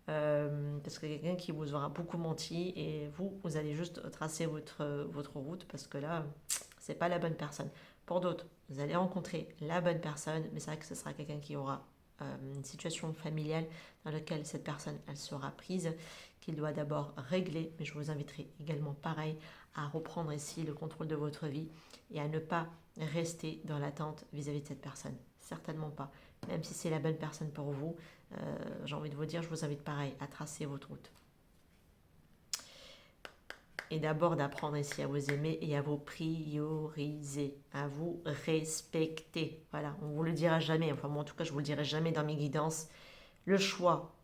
Parce que quelqu'un qui vous aura beaucoup menti et vous allez juste tracer votre route parce que là, c'est pas la bonne personne. Pour d'autres, vous allez rencontrer la bonne personne, mais c'est vrai que ce sera quelqu'un qui aura une situation familiale dans laquelle cette personne, elle sera prise, qu'il doit d'abord régler, mais je vous inviterai également pareil à reprendre ici le contrôle de votre vie et à ne pas rester dans l'attente vis-à-vis de cette personne. Certainement pas. Même si c'est la bonne personne pour vous, j'ai envie de vous dire, je vous invite pareil à tracer votre route. Et d'abord d'apprendre ici à vous aimer et à vous prioriser, à vous respecter. Voilà, on ne vous le dira jamais, enfin moi en tout cas je ne vous le dirai jamais dans mes guidances. Le choix,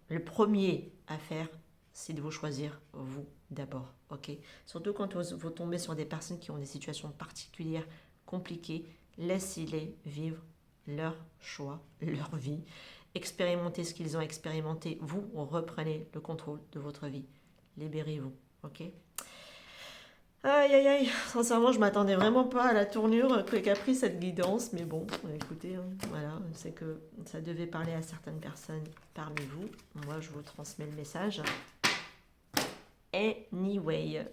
le premier à faire, c'est de vous choisir vous d'abord, ok? Surtout quand vous tombez sur des personnes qui ont des situations particulières, compliquées, laissez-les vivre leur choix, leur vie. Expérimentez ce qu'ils ont expérimenté. Vous reprenez le contrôle de votre vie. Libérez-vous, ok? Aïe aïe aïe, sincèrement je m'attendais vraiment pas à la tournure qu'a pris cette guidance, mais bon, écoutez, hein, voilà, c'est que ça devait parler à certaines personnes parmi vous. Moi je vous transmets le message. Anyway,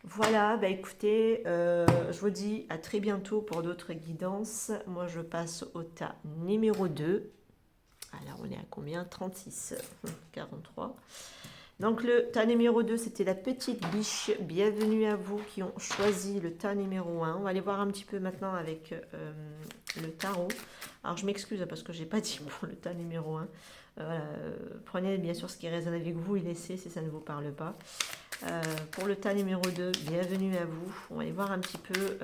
voilà, bah écoutez, je vous dis à très bientôt pour d'autres guidances. Moi je passe au tas numéro 2. Alors on est à combien? 36, 43. Donc le tas numéro 2, c'était la petite biche. Bienvenue à vous qui ont choisi le tas numéro 1. On va aller voir un petit peu maintenant avec le tarot. Alors je m'excuse parce que je n'ai pas dit pour le tas numéro 1. Prenez bien sûr ce qui résonne avec vous et laissez si ça ne vous parle pas. Pour le tas numéro 2, bienvenue à vous. On va aller voir un petit peu.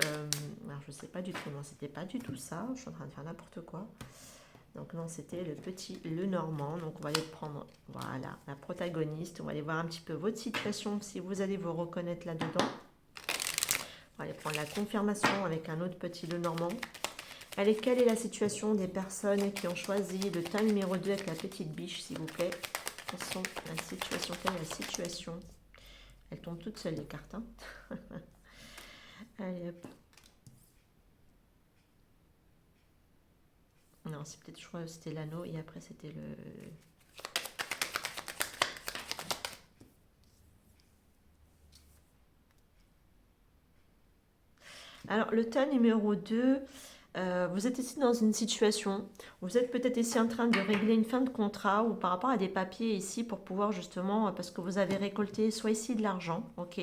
Alors je ne sais pas du tout, non, c'était pas du tout ça. Je suis en train de faire n'importe quoi. Donc non, c'était le petit Le Normand. Donc on va aller prendre, voilà, la protagoniste. On va aller voir un petit peu votre situation, si vous allez vous reconnaître là-dedans. On va aller prendre la confirmation avec un autre petit Le Normand. Allez, quelle est la situation des personnes qui ont choisi le tas numéro 2 avec la petite biche, s'il vous plaît? Quelle est la situation? Elle tombe toute seule, les cartes. Hein. Allez, hop. Non, c'est peut-être, je crois que c'était l'anneau et après c'était le... Alors, le tas numéro 2, vous êtes ici dans une situation, vous êtes peut-être ici en train de régler une fin de contrat ou par rapport à des papiers ici pour pouvoir justement, parce que vous avez récolté soit ici de l'argent, ok?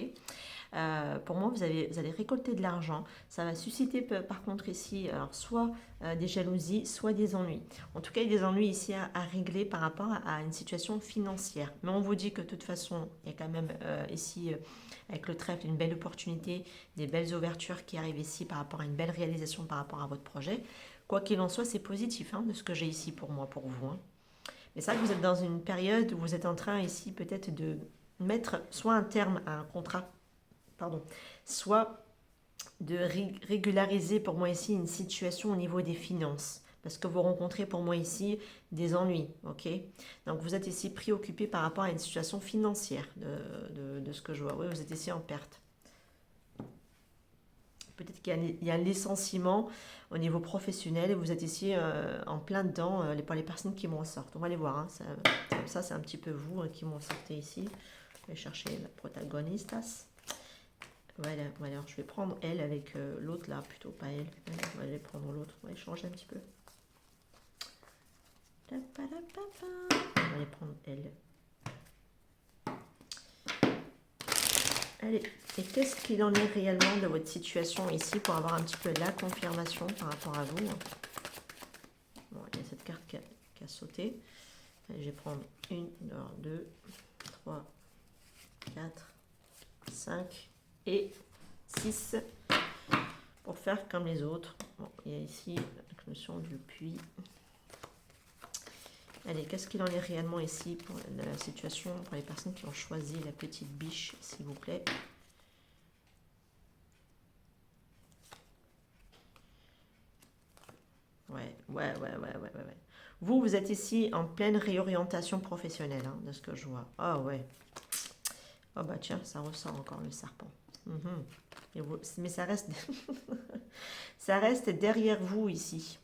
Pour moi, vous allez récolter de l'argent. Ça va susciter par contre ici, alors, soit des jalousies, soit des ennuis. En tout cas, il y a des ennuis ici à régler par rapport à une situation financière. Mais on vous dit que de toute façon, il y a quand même ici, avec le trèfle, une belle opportunité, des belles ouvertures qui arrivent ici par rapport à une belle réalisation par rapport à votre projet. Quoi qu'il en soit, c'est positif hein, de ce que j'ai ici pour moi, pour vous. Hein. Mais c'est vrai que vous êtes dans une période où vous êtes en train ici peut-être de mettre soit un terme à un contrat, soit de régulariser pour moi ici une situation au niveau des finances. Parce que vous rencontrez pour moi ici des ennuis, ok? Donc vous êtes ici préoccupé par rapport à une situation financière de ce que je vois. Oui, vous êtes ici en perte. Peut-être qu'il y a un licenciement au niveau professionnel et vous êtes ici en plein dedans pour les personnes qui m'en sortent. On va les voir. Hein. Ça c'est un petit peu vous qui m'en sortez ici. Je vais chercher la protagonistas. Voilà, alors je vais prendre elle avec l'autre là, plutôt pas elle. On va aller prendre l'autre, on va échanger un petit peu. On va aller prendre elle. Allez, et qu'est-ce qu'il en est réellement de votre situation ici pour avoir un petit peu la confirmation par rapport à vous? Bon, il y a cette carte qui a sauté. Allez, je vais prendre 1, 2, 3, 4, 5 et 6 pour faire comme les autres. Bon, il y a ici la notion du puits. Allez, qu'est-ce qu'il en est réellement ici pour la situation, pour les personnes qui ont choisi la petite biche, s'il vous plaît. Ouais. Vous êtes ici en pleine réorientation professionnelle, hein, de ce que je vois. Ah ouais. Oh bah tiens, ça ressort encore le serpent. Mhm. Mais ça reste, ça reste derrière vous ici.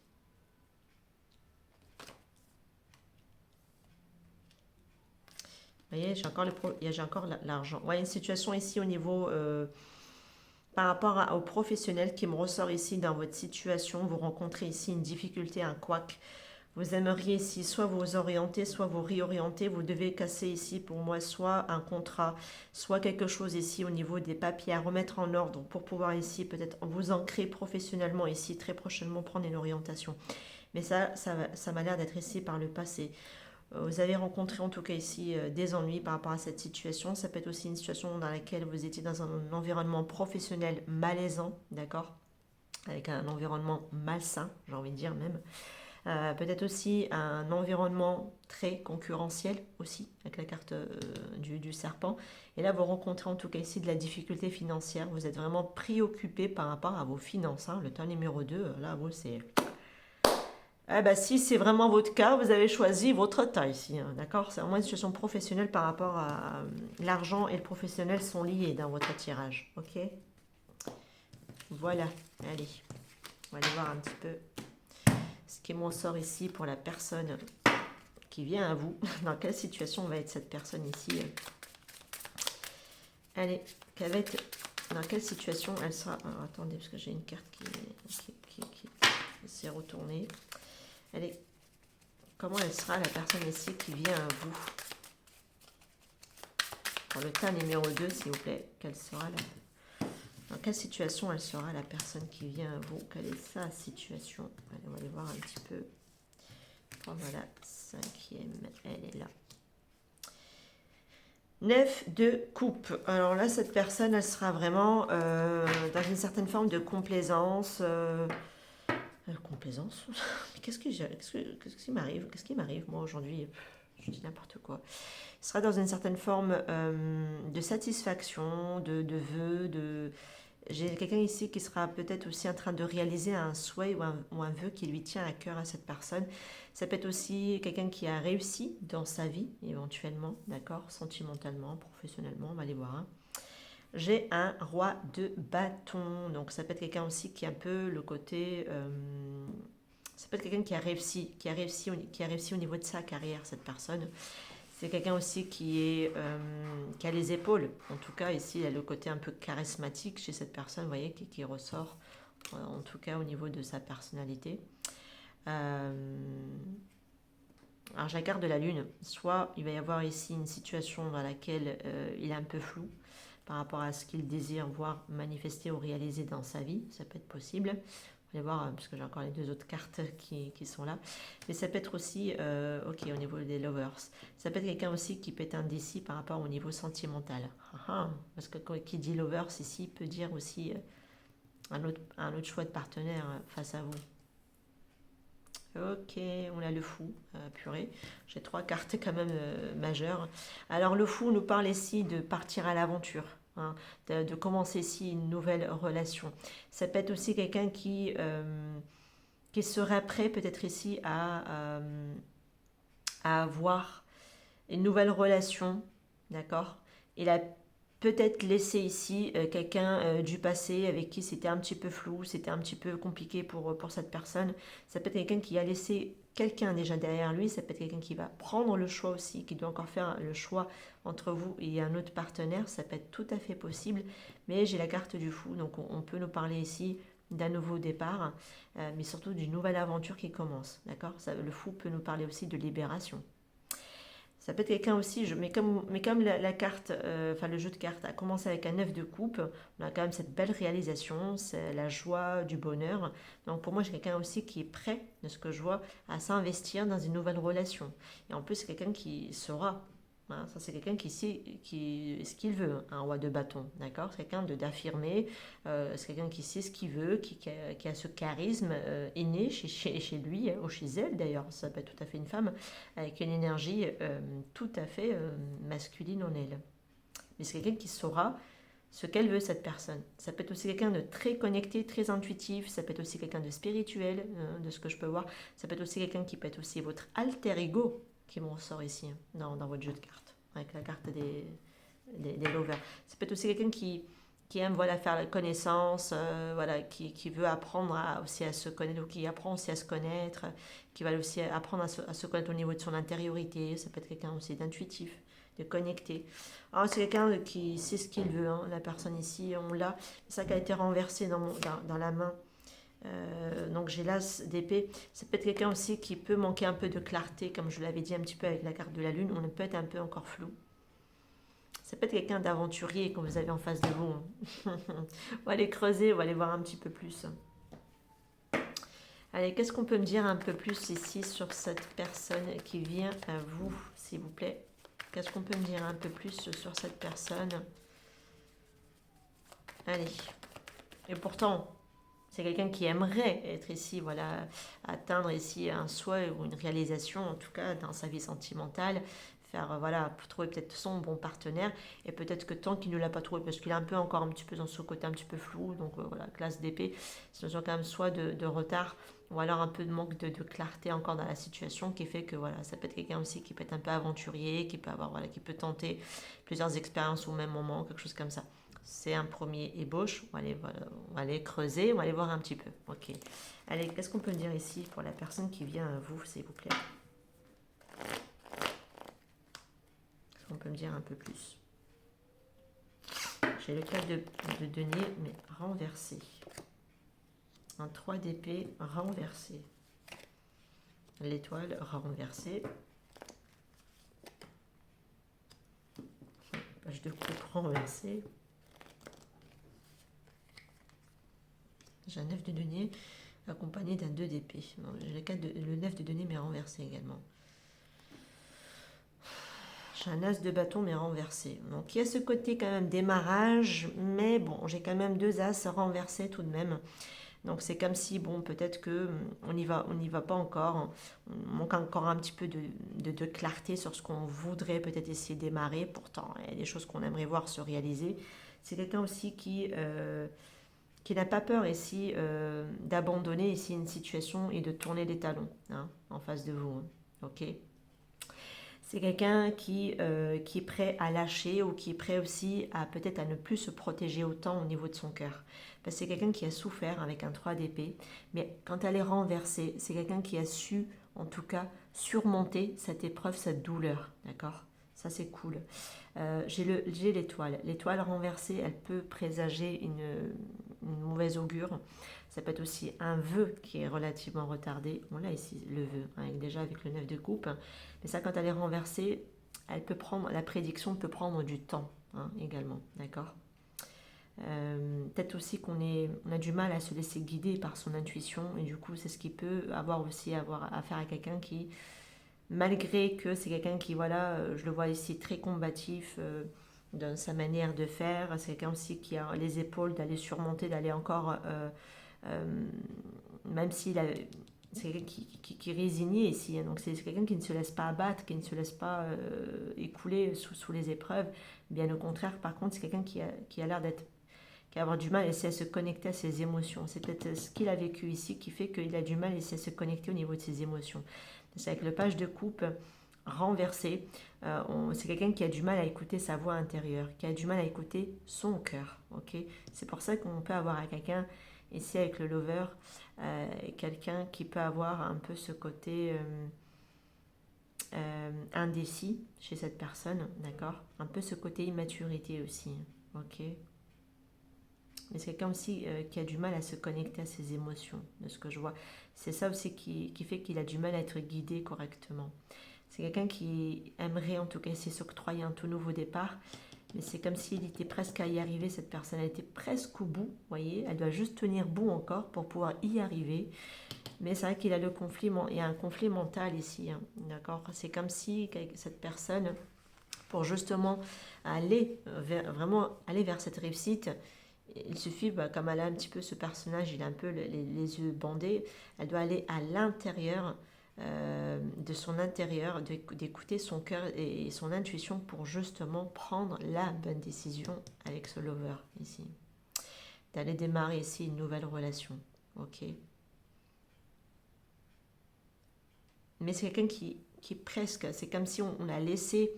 Vous voyez, j'ai encore l'argent. Ouais, une situation ici au niveau par rapport au professionnel qui me ressort ici dans votre situation. Vous rencontrez ici une difficulté, un couac. Vous aimeriez ici soit vous orienter, soit vous réorienter. Vous devez casser ici pour moi soit un contrat, soit quelque chose ici au niveau des papiers à remettre en ordre pour pouvoir ici peut-être vous ancrer professionnellement ici très prochainement prendre une orientation. Mais ça m'a l'air d'être ici par le passé. Vous avez rencontré en tout cas ici des ennuis par rapport à cette situation. Ça peut être aussi une situation dans laquelle vous étiez dans un environnement professionnel malaisant, d'accord, avec un environnement malsain, j'ai envie de dire même. Peut-être aussi un environnement très concurrentiel aussi, avec la carte du serpent. Et là, vous rencontrez en tout cas ici de la difficulté financière. Vous êtes vraiment préoccupé par rapport à vos finances, hein. Le temps numéro 2, là, vous, c'est... Eh ben, si c'est vraiment votre cas, vous avez choisi votre taille ici, hein, d'accord? C'est vraiment une situation professionnelle par rapport à l'argent et le professionnel sont liés dans votre tirage, ok? Voilà, allez, on va aller voir un petit peu ce qui m'en sort ici pour la personne qui vient à vous. Dans quelle situation va être cette personne ici? Allez, dans quelle situation elle sera? Alors, attendez, parce que j'ai une carte qui s'est retournée. Allez, comment elle sera la personne ici qui vient à vous? Pour le tas numéro 2, s'il vous plaît, dans quelle situation elle sera la personne qui vient à vous? Quelle est sa situation? Allez, on va aller voir un petit peu. Oh, voilà, 5e, elle est là. 9 de coupe. Alors là, cette personne, elle sera vraiment dans une certaine forme de complaisance. Complaisance. Qu'est-ce qui m'arrive? Qu'est-ce qui m'arrive moi aujourd'hui? Je dis n'importe quoi. Il sera dans une certaine forme de satisfaction, de vœux, de... J'ai quelqu'un ici qui sera peut-être aussi en train de réaliser un souhait ou un vœu qui lui tient à cœur à cette personne. Ça peut être aussi quelqu'un qui a réussi dans sa vie, éventuellement, d'accord, sentimentalement, professionnellement, on va aller voir. Hein. J'ai un roi de bâton, donc ça peut être quelqu'un aussi qui a un peu le côté... ça peut être quelqu'un qui a réussi au niveau de sa carrière, cette personne. C'est quelqu'un aussi qui a les épaules. En tout cas, ici, il y a le côté un peu charismatique chez cette personne, vous voyez, qui ressort, en tout cas au niveau de sa personnalité. Alors, j'ai la carte de la lune. Soit il va y avoir ici une situation dans laquelle il est un peu flou par rapport à ce qu'il désire voir manifester ou réaliser dans sa vie. Ça peut être possible. Allez voir, parce que j'ai encore les deux autres cartes qui sont là. Mais ça peut être aussi, ok, au niveau des lovers. Ça peut être quelqu'un aussi qui peut être indécis par rapport au niveau sentimental. Parce que qui dit lovers ici peut dire aussi un autre choix de partenaire face à vous. Ok, on a le fou, purée. J'ai 3 cartes quand même majeures. Alors le fou nous parle ici de partir à l'aventure. Hein, de commencer ici une nouvelle relation. Ça peut être aussi quelqu'un qui serait prêt peut-être ici à avoir une nouvelle relation, d'accord? Il a peut-être laissé ici quelqu'un du passé avec qui c'était un petit peu flou, c'était un petit peu compliqué pour cette personne. Ça peut être quelqu'un qui a laissé quelqu'un déjà derrière lui, ça peut être quelqu'un qui va prendre le choix aussi, qui doit encore faire le choix entre vous et un autre partenaire, ça peut être tout à fait possible, mais j'ai la carte du fou, donc on peut nous parler ici d'un nouveau départ, mais surtout d'une nouvelle aventure qui commence, d'accord? Le fou peut nous parler aussi de libération. Ça peut être quelqu'un aussi, mais comme la carte, enfin le jeu de cartes a commencé avec un 9 de coupe, on a quand même cette belle réalisation, c'est la joie, du bonheur. Donc pour moi, j'ai quelqu'un aussi qui est prêt, de ce que je vois, à s'investir dans une nouvelle relation. Et en plus, c'est quelqu'un qui saura Hein, ça, c'est quelqu'un qui sait ce qu'il veut, un roi de bâton, d'accord? C'est quelqu'un d'affirmé, c'est quelqu'un qui sait ce qu'il veut, qui a ce charisme inné chez lui, ou chez elle d'ailleurs, ça peut être tout à fait une femme, avec une énergie tout à fait masculine en elle. Mais c'est quelqu'un qui saura ce qu'elle veut, cette personne. Ça peut être aussi quelqu'un de très connecté, très intuitif, ça peut être aussi quelqu'un de spirituel, de ce que je peux voir. Ça peut être aussi quelqu'un qui peut être aussi votre alter ego, qui me ressort ici, dans votre jeu de cartes, avec la carte des lovers. Ça peut être aussi quelqu'un qui aime voilà, faire la connaissance, voilà, qui veut apprendre aussi à se connaître, ou qui apprend aussi à se connaître, qui va aussi apprendre à se connaître au niveau de son intériorité. Ça peut être quelqu'un aussi d'intuitif, de connecté. Alors c'est quelqu'un qui sait ce qu'il veut, hein. La personne ici, on l'a. C'est ça qui a été renversé dans la main. Donc j'ai l'as d'épée. Ça peut être quelqu'un aussi qui peut manquer un peu de clarté, comme je l'avais dit un petit peu avec la carte de la lune. On peut être un peu encore flou. Ça peut être quelqu'un d'aventurier que vous avez en face de vous. On va aller creuser, on va aller voir un petit peu plus. Allez, qu'est-ce qu'on peut me dire un peu plus ici sur cette personne qui vient à vous, s'il vous plaît? Qu'est-ce qu'on peut me dire un peu plus sur cette personne? Allez. Et pourtant, c'est quelqu'un qui aimerait être ici, voilà, atteindre ici un souhait ou une réalisation, en tout cas dans sa vie sentimentale, faire, voilà, pour trouver peut-être son bon partenaire, et peut-être que tant qu'il ne l'a pas trouvé, parce qu'il est un peu encore un petit peu dans ce côté un petit peu flou, donc voilà, classe d'épée, c'est quand même soit de retard, ou alors un peu de manque de clarté encore dans la situation, qui fait que voilà, ça peut être quelqu'un aussi qui peut être un peu aventurier, qui peut avoir, voilà, qui peut tenter plusieurs expériences au même moment, quelque chose comme ça. C'est un premier ébauche. Voilà, on va aller creuser, on va aller voir un petit peu. Ok. Allez, qu'est-ce qu'on peut dire ici pour la personne qui vient à vous, s'il vous plaît? Qu'est-ce qu'on peut me dire un peu plus? J'ai le cas de denier, mais renversé. Un 3 d'épée renversé. L'étoile renversée. Page de coupe renversée. J'ai un 9 de denier accompagné d'un 2 d'épée. J'ai le 9 de denier mais renversé également. J'ai un as de bâton mais renversé. Donc il y a ce côté quand même démarrage, mais bon, j'ai quand même 2 as renversés tout de même. Donc c'est comme si, bon, peut-être que on n'y va pas encore. On manque encore un petit peu de clarté sur ce qu'on voudrait peut-être essayer de démarrer. Pourtant, il y a des choses qu'on aimerait voir se réaliser. C'est quelqu'un aussi qui n'a pas peur ici d'abandonner ici une situation et de tourner les talons, hein, en face de vous. Hein. Ok. C'est quelqu'un qui est prêt à lâcher ou qui est prêt aussi à peut-être à ne plus se protéger autant au niveau de son cœur. Parce que c'est quelqu'un qui a souffert avec un 3 d'épée, mais quand elle est renversée, c'est quelqu'un qui a su, en tout cas, surmonter cette épreuve, cette douleur. D'accord? Ça, c'est cool. J'ai l'étoile. L'étoile renversée, elle peut présager une mauvaise augure. Ça peut être aussi un vœu qui est relativement retardé. On l'a ici, le vœu, hein, déjà avec le 9 de coupe. Mais ça, quand elle est renversée, la prédiction peut prendre du temps, hein, également. D'accord. Peut-être aussi on a du mal à se laisser guider par son intuition. Et du coup, c'est ce qui peut avoir affaire à quelqu'un qui, malgré que c'est quelqu'un qui, voilà, je le vois ici très combatif dans sa manière de faire. C'est quelqu'un aussi qui a les épaules d'aller surmonter, d'aller encore... même s'il a, c'est quelqu'un qui est résigné ici, hein. Donc c'est quelqu'un qui ne se laisse pas abattre, qui ne se laisse pas écouler sous les épreuves. Bien au contraire, par contre, c'est quelqu'un qui a l'air qui a avoir du mal à essayer de se connecter à ses émotions. C'est peut-être ce qu'il a vécu ici qui fait qu'il a du mal à essayer de se connecter au niveau de ses émotions. C'est avec le page de coupe renversé. C'est quelqu'un qui a du mal à écouter sa voix intérieure, qui a du mal à écouter son cœur. Okay, c'est pour ça qu'on peut avoir à quelqu'un ici avec le lover, quelqu'un qui peut avoir un peu ce côté indécis chez cette personne, d'accord? Un peu ce côté immaturité aussi, ok? Mais c'est quelqu'un aussi qui a du mal à se connecter à ses émotions, de ce que je vois. C'est ça aussi qui fait qu'il a du mal à être guidé correctement. C'est quelqu'un qui aimerait en tout cas essayer de s'octroyer un tout nouveau départ, mais c'est comme s'il était presque à y arriver, cette personne. Elle était presque au bout, vous voyez. Elle doit juste tenir bon encore pour pouvoir y arriver. Mais c'est vrai qu'il a le conflit, il y a un conflit mental ici, hein, d'accord? C'est comme si cette personne pour justement vraiment aller vers cette réussite. Il suffit, comme elle a un petit peu ce personnage, il a un peu les yeux bandés, elle doit aller à l'intérieur de son intérieur, d'écouter son cœur et son intuition pour justement prendre la bonne décision avec ce lover ici. D'aller démarrer ici une nouvelle relation. Ok. Mais c'est quelqu'un qui presque, c'est comme si on a laissé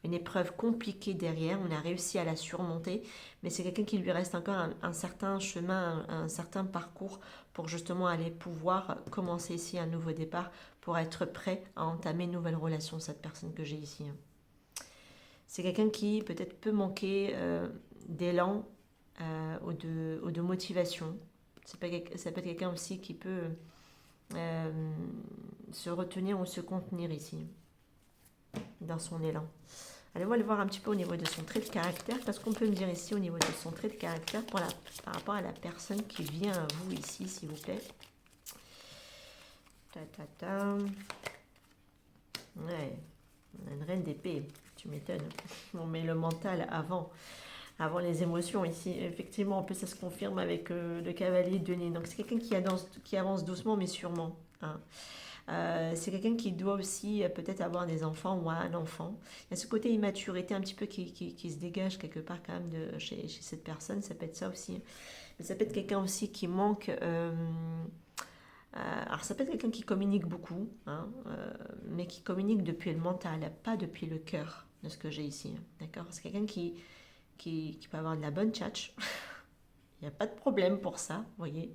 une épreuve compliquée derrière, on a réussi à la surmonter, mais c'est quelqu'un qui lui reste encore un certain chemin, un certain parcours pour justement aller pouvoir commencer ici un nouveau départ, pour être prêt à entamer une nouvelle relation, cette personne que j'ai ici. C'est quelqu'un qui peut-être peut manquer d'élan ou de motivation. Ça peut être quelqu'un aussi qui peut se retenir ou se contenir ici, dans son élan. Allez, on va aller voir un petit peu au niveau de son trait de caractère. Qu'est-ce qu'on peut me dire ici au niveau de son trait de caractère par rapport à la personne qui vient à vous ici, s'il vous plaît. Ouais, on a une reine d'épée, tu m'étonnes. On met le mental avant les émotions ici. Effectivement, en plus, ça se confirme avec le cavalier de denier. Donc, c'est quelqu'un qui avance doucement, mais sûrement. Hein. C'est quelqu'un qui doit aussi peut-être avoir des enfants ou un enfant. Il y a ce côté immaturité un petit peu qui se dégage quelque part quand même chez cette personne. Ça peut être ça aussi. Mais ça peut être quelqu'un aussi qui manque... alors ça peut être quelqu'un qui communique beaucoup, hein, mais qui communique depuis le mental, pas depuis le cœur, de ce que j'ai ici. D'accord. C'est quelqu'un qui peut avoir de la bonne tchatch. Il n'y a pas de problème pour ça, vous voyez.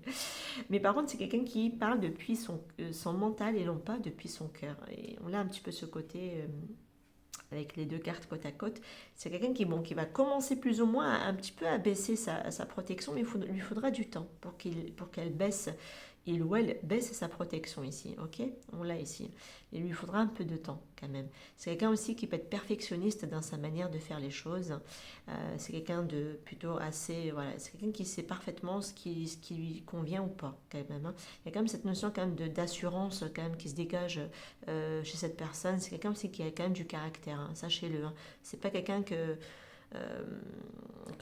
Mais par contre, c'est quelqu'un qui parle depuis son mental et non pas depuis son cœur. Et on a un petit peu ce côté, avec les deux cartes côte à côte. C'est quelqu'un qui va commencer plus ou moins un petit peu à baisser sa protection, mais lui faudra du temps pour qu'elle baisse. Il ou elle baisse sa protection ici, ok? On l'a ici. Il lui faudra un peu de temps quand même. C'est quelqu'un aussi qui peut être perfectionniste dans sa manière de faire les choses. C'est quelqu'un de plutôt assez... Voilà, c'est quelqu'un qui sait parfaitement ce qui lui convient ou pas quand même. Hein. Il y a quand même cette notion quand même d'assurance quand même qui se dégage chez cette personne. C'est quelqu'un aussi qui a quand même du caractère, hein, sachez-le. Hein. C'est pas quelqu'un que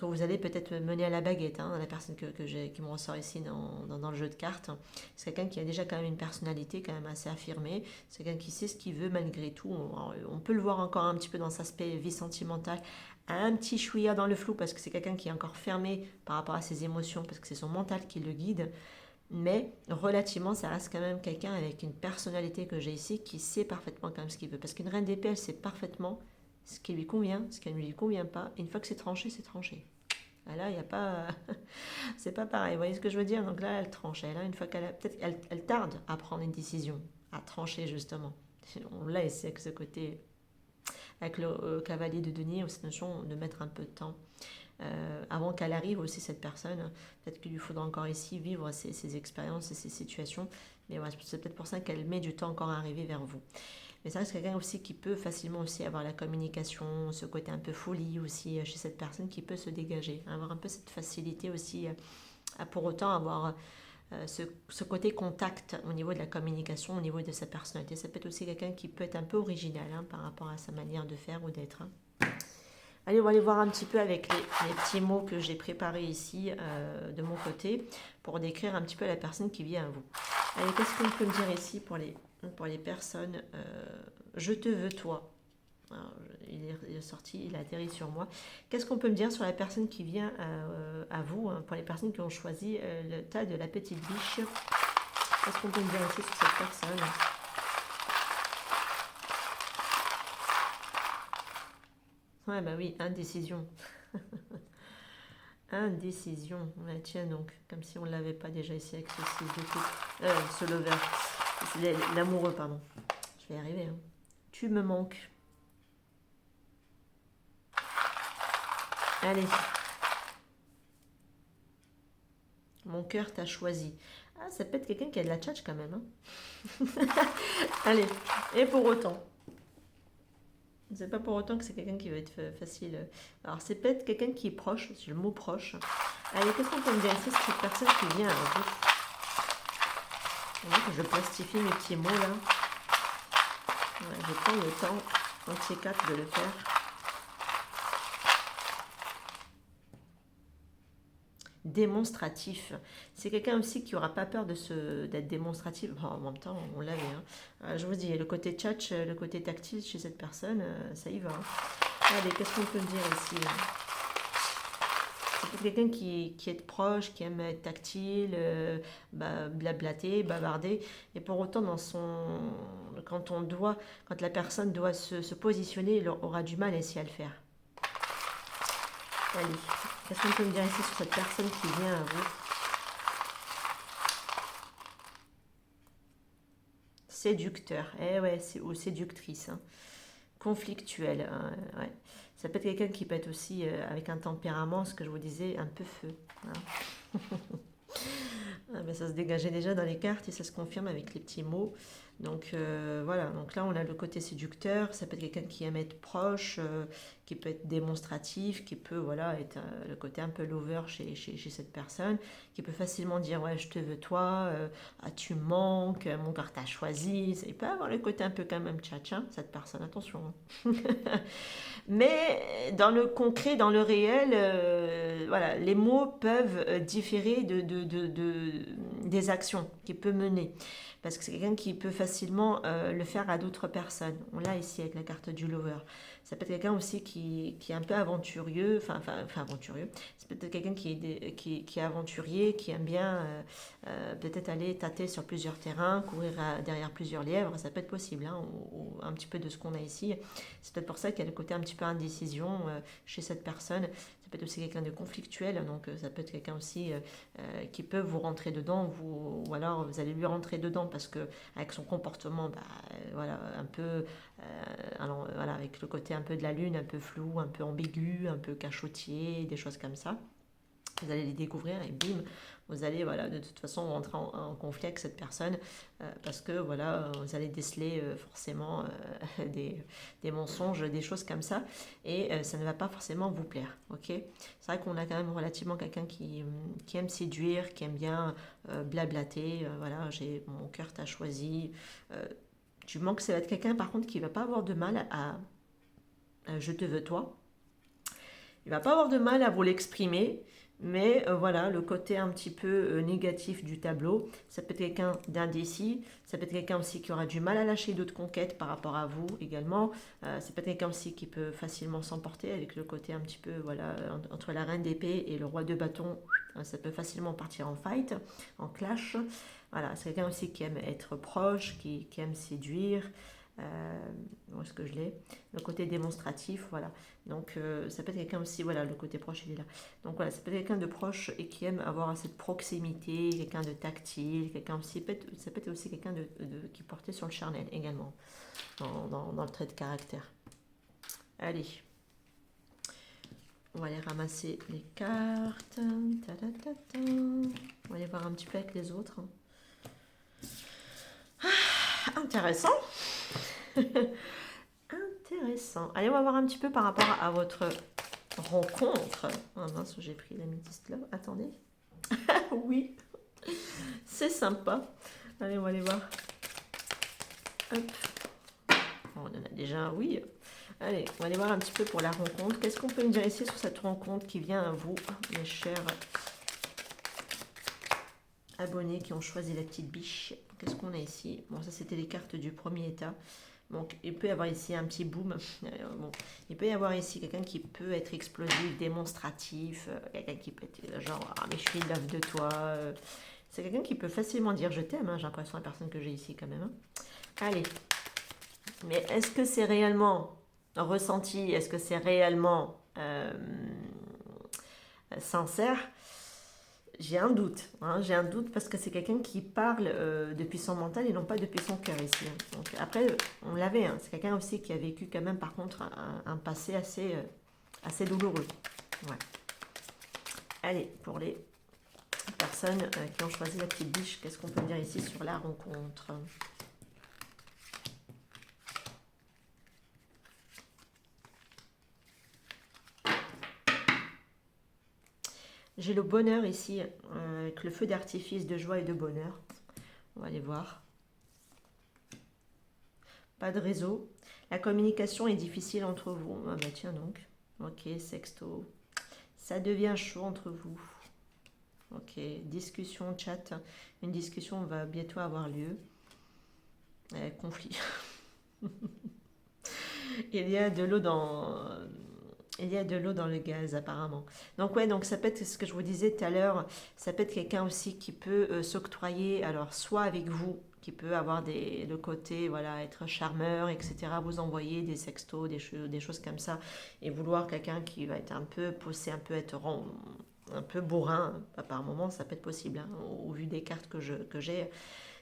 vous allez peut-être mener à la baguette, hein, la personne qui me ressort ici dans le jeu de cartes. C'est quelqu'un qui a déjà quand même une personnalité quand même assez affirmée. C'est quelqu'un qui sait ce qu'il veut malgré tout. On peut le voir encore un petit peu dans cet aspect vie sentimentale, un petit chouïa dans le flou parce que c'est quelqu'un qui est encore fermé par rapport à ses émotions parce que c'est son mental qui le guide. Mais relativement, ça reste quand même quelqu'un avec une personnalité que j'ai ici qui sait parfaitement quand même ce qu'il veut. Parce qu'une reine d'épée, elle sait parfaitement ce qui lui convient, ce qui ne lui convient pas. Et une fois que c'est tranché, c'est tranché. Et là, il n'y a pas... c'est pas pareil, vous voyez ce que je veux dire? Donc là, elle tranche. Et là, une fois peut-être elle tarde à prendre une décision, à trancher justement. On l'a essayé avec ce côté... Avec le cavalier de denier, cette notion de mettre un peu de temps. Avant qu'elle arrive aussi, cette personne, peut-être qu'il lui faudra encore ici vivre ses expériences et ses situations. Mais voilà, c'est peut-être pour ça qu'elle met du temps encore à arriver vers vous. Mais ça reste quelqu'un aussi qui peut facilement aussi avoir la communication, ce côté un peu folie aussi chez cette personne qui peut se dégager, avoir un peu cette facilité aussi à pour autant avoir ce côté contact au niveau de la communication, au niveau de sa personnalité. Ça peut être aussi quelqu'un qui peut être un peu original par rapport à sa manière de faire ou d'être. Allez, on va aller voir un petit peu avec les petits mots que j'ai préparés ici de mon côté pour décrire un petit peu la personne qui vient à vous. Allez, qu'est-ce qu'on peut me dire ici pour les personnes je te veux toi. Alors, il est sorti, il a atterri sur moi. Qu'est-ce qu'on peut me dire sur la personne qui vient à vous, hein, pour les personnes qui ont choisi le tas de la petite biche? Qu'est-ce qu'on peut me dire ici sur cette personne? Ouais, bah oui, indécision. Indécision. Ouais, tiens donc, comme si on ne l'avait pas déjà ici avec ce 6 de coupe. Ce lover. C'est l'amoureux, pardon. Je vais y arriver. Hein. Tu me manques. Allez. Mon cœur t'a choisi. Ah, ça peut être quelqu'un qui a de la tchatch quand même. Hein. Allez. Et pour autant. C'est pas pour autant que c'est quelqu'un qui va être facile. Alors, c'est peut-être quelqu'un qui est proche, c'est le mot proche. Allez, qu'est-ce qu'on peut me dire ici? C'est cette personne qui vient à vous. Voilà, que je plastifie mes petits mots là. Ouais, je prends le temps, entre ces quatre, de le faire. démonstratif. C'est quelqu'un aussi qui n'aura pas peur d'être démonstratif. Bon, en même temps, on l'avait. Hein. Je vous dis, le côté tchatch, le côté tactile chez cette personne, ça y va. Hein. Allez, qu'est-ce qu'on peut dire ici? C'est quelqu'un qui est proche, qui aime être tactile, blablater, bavarder. Et pour autant, quand la personne doit se positionner, il aura du mal ici à le faire. Allez, qu'est-ce qu'on peut me dire ici sur cette personne qui vient à vous? Séducteur, eh ouais, ou séductrice, hein. Conflictuel, hein, ouais. Ça peut être quelqu'un qui peut être aussi avec un tempérament, ce que je vous disais, un peu feu. Hein. Ah, ben ça se dégageait déjà dans les cartes et ça se confirme avec les petits mots. Donc voilà, donc là on a le côté séducteur, ça peut être quelqu'un qui aime être proche, qui peut être démonstratif, qui peut voilà être le côté un peu lover chez cette personne, qui peut facilement dire ouais je te veux toi, ah tu me manques, mon cœur t'a choisi, il peut avoir le côté un peu quand même tchatcha, cette personne, attention. Hein. Mais dans le concret, dans le réel, voilà, les mots peuvent différer des actions qu'il peut mener. Parce que c'est quelqu'un qui peut facilement le faire à d'autres personnes. On l'a ici avec la carte du lover. Ça peut être quelqu'un aussi qui est un peu aventurieux, enfin aventurieux. C'est peut-être quelqu'un qui est aventurier, qui aime bien peut-être aller tâter sur plusieurs terrains, courir derrière plusieurs lièvres. Ça peut être possible, hein, ou un petit peu de ce qu'on a ici. C'est peut-être pour ça qu'il y a le côté un petit peu indécision chez cette personne. Ça peut être aussi quelqu'un de conflictuel, donc ça peut être quelqu'un aussi qui peut vous rentrer dedans, ou alors vous allez lui rentrer dedans parce que avec son comportement, voilà, un peu, alors, voilà, avec le côté un peu de la lune, un peu flou, un peu ambigu, un peu cachotier, des choses comme ça. Vous allez les découvrir et bim, vous allez voilà, de toute façon rentrer en conflit avec cette personne parce que voilà, vous allez déceler forcément des mensonges, des choses comme ça et ça ne va pas forcément vous plaire. Ok, c'est vrai qu'on a quand même relativement quelqu'un qui aime séduire, qui aime bien blablater. Voilà, mon cœur t'a choisi. Tu manques, ça va être quelqu'un par contre qui va pas avoir de mal à je te veux toi. Il va pas avoir de mal à vous l'exprimer. Mais voilà, le côté un petit peu négatif du tableau, ça peut être quelqu'un d'indécis, ça peut être quelqu'un aussi qui aura du mal à lâcher d'autres conquêtes par rapport à vous également. Ça peut être quelqu'un aussi qui peut facilement s'emporter avec le côté un petit peu, voilà, entre la reine d'épée et le roi de bâton, ça peut facilement partir en fight, en clash. Voilà, c'est quelqu'un aussi qui aime être proche, qui aime séduire. Où est-ce que je l'ai? Le côté démonstratif, voilà. Donc ça peut être quelqu'un aussi, voilà, le côté proche il est là. Donc voilà, ça peut être quelqu'un de proche et qui aime avoir cette proximité, quelqu'un de tactile, quelqu'un aussi, ça peut être aussi quelqu'un qui portait sur le charnel également, dans le trait de caractère. Allez, on va aller ramasser les cartes. On va aller voir un petit peu avec les autres. Ah, intéressant. Intéressant. Allez, on va voir un petit peu par rapport à votre rencontre. Ah mince, j'ai pris l'améthyste là. Attendez. Oui, c'est sympa. Allez, on va aller voir. Hop. On en a déjà un oui. Allez, on va aller voir un petit peu pour la rencontre. Qu'est-ce qu'on peut me dire ici sur cette rencontre qui vient à vous, mes chers abonnés qui ont choisi la petite biche? Qu'est-ce qu'on a ici? Bon, ça c'était les cartes du premier état. Donc, il peut y avoir ici un petit boom. Bon, il peut y avoir ici quelqu'un qui peut être explosif, démonstratif, quelqu'un qui peut être genre ah mais je suis love de toi. C'est quelqu'un qui peut facilement dire je t'aime. Hein, j'ai l'impression la personne que j'ai ici quand même. Hein. Allez, mais est-ce que c'est réellement ressenti? Est-ce que c'est réellement sincère? J'ai un doute, hein, j'ai un doute parce que c'est quelqu'un qui parle depuis son mental et non pas depuis son cœur ici. Hein. Donc, après, on l'avait, hein, c'est quelqu'un aussi qui a vécu quand même par contre un passé assez douloureux. Ouais. Allez, pour les personnes qui ont choisi la petite biche, qu'est-ce qu'on peut dire ici sur la rencontre? J'ai le bonheur ici, avec le feu d'artifice de joie et de bonheur. On va aller voir. Pas de réseau. La communication est difficile entre vous. Ah bah tiens donc. Ok, sexto. Ça devient chaud entre vous. Ok, discussion, chat. Une discussion va bientôt avoir lieu. Conflit. Il y a de l'eau dans... Il y a de l'eau dans le gaz apparemment. Donc ouais, donc ça peut être ce que je vous disais tout à l'heure, ça peut être quelqu'un aussi qui peut s'octroyer, alors soit avec vous, qui peut avoir le côté, voilà, être charmeur, etc., vous envoyer des sextos, des choses comme ça, et vouloir quelqu'un qui va être un peu poussé, un peu être un peu bourrin, par moment, ça peut être possible, hein, au vu des cartes que j'ai,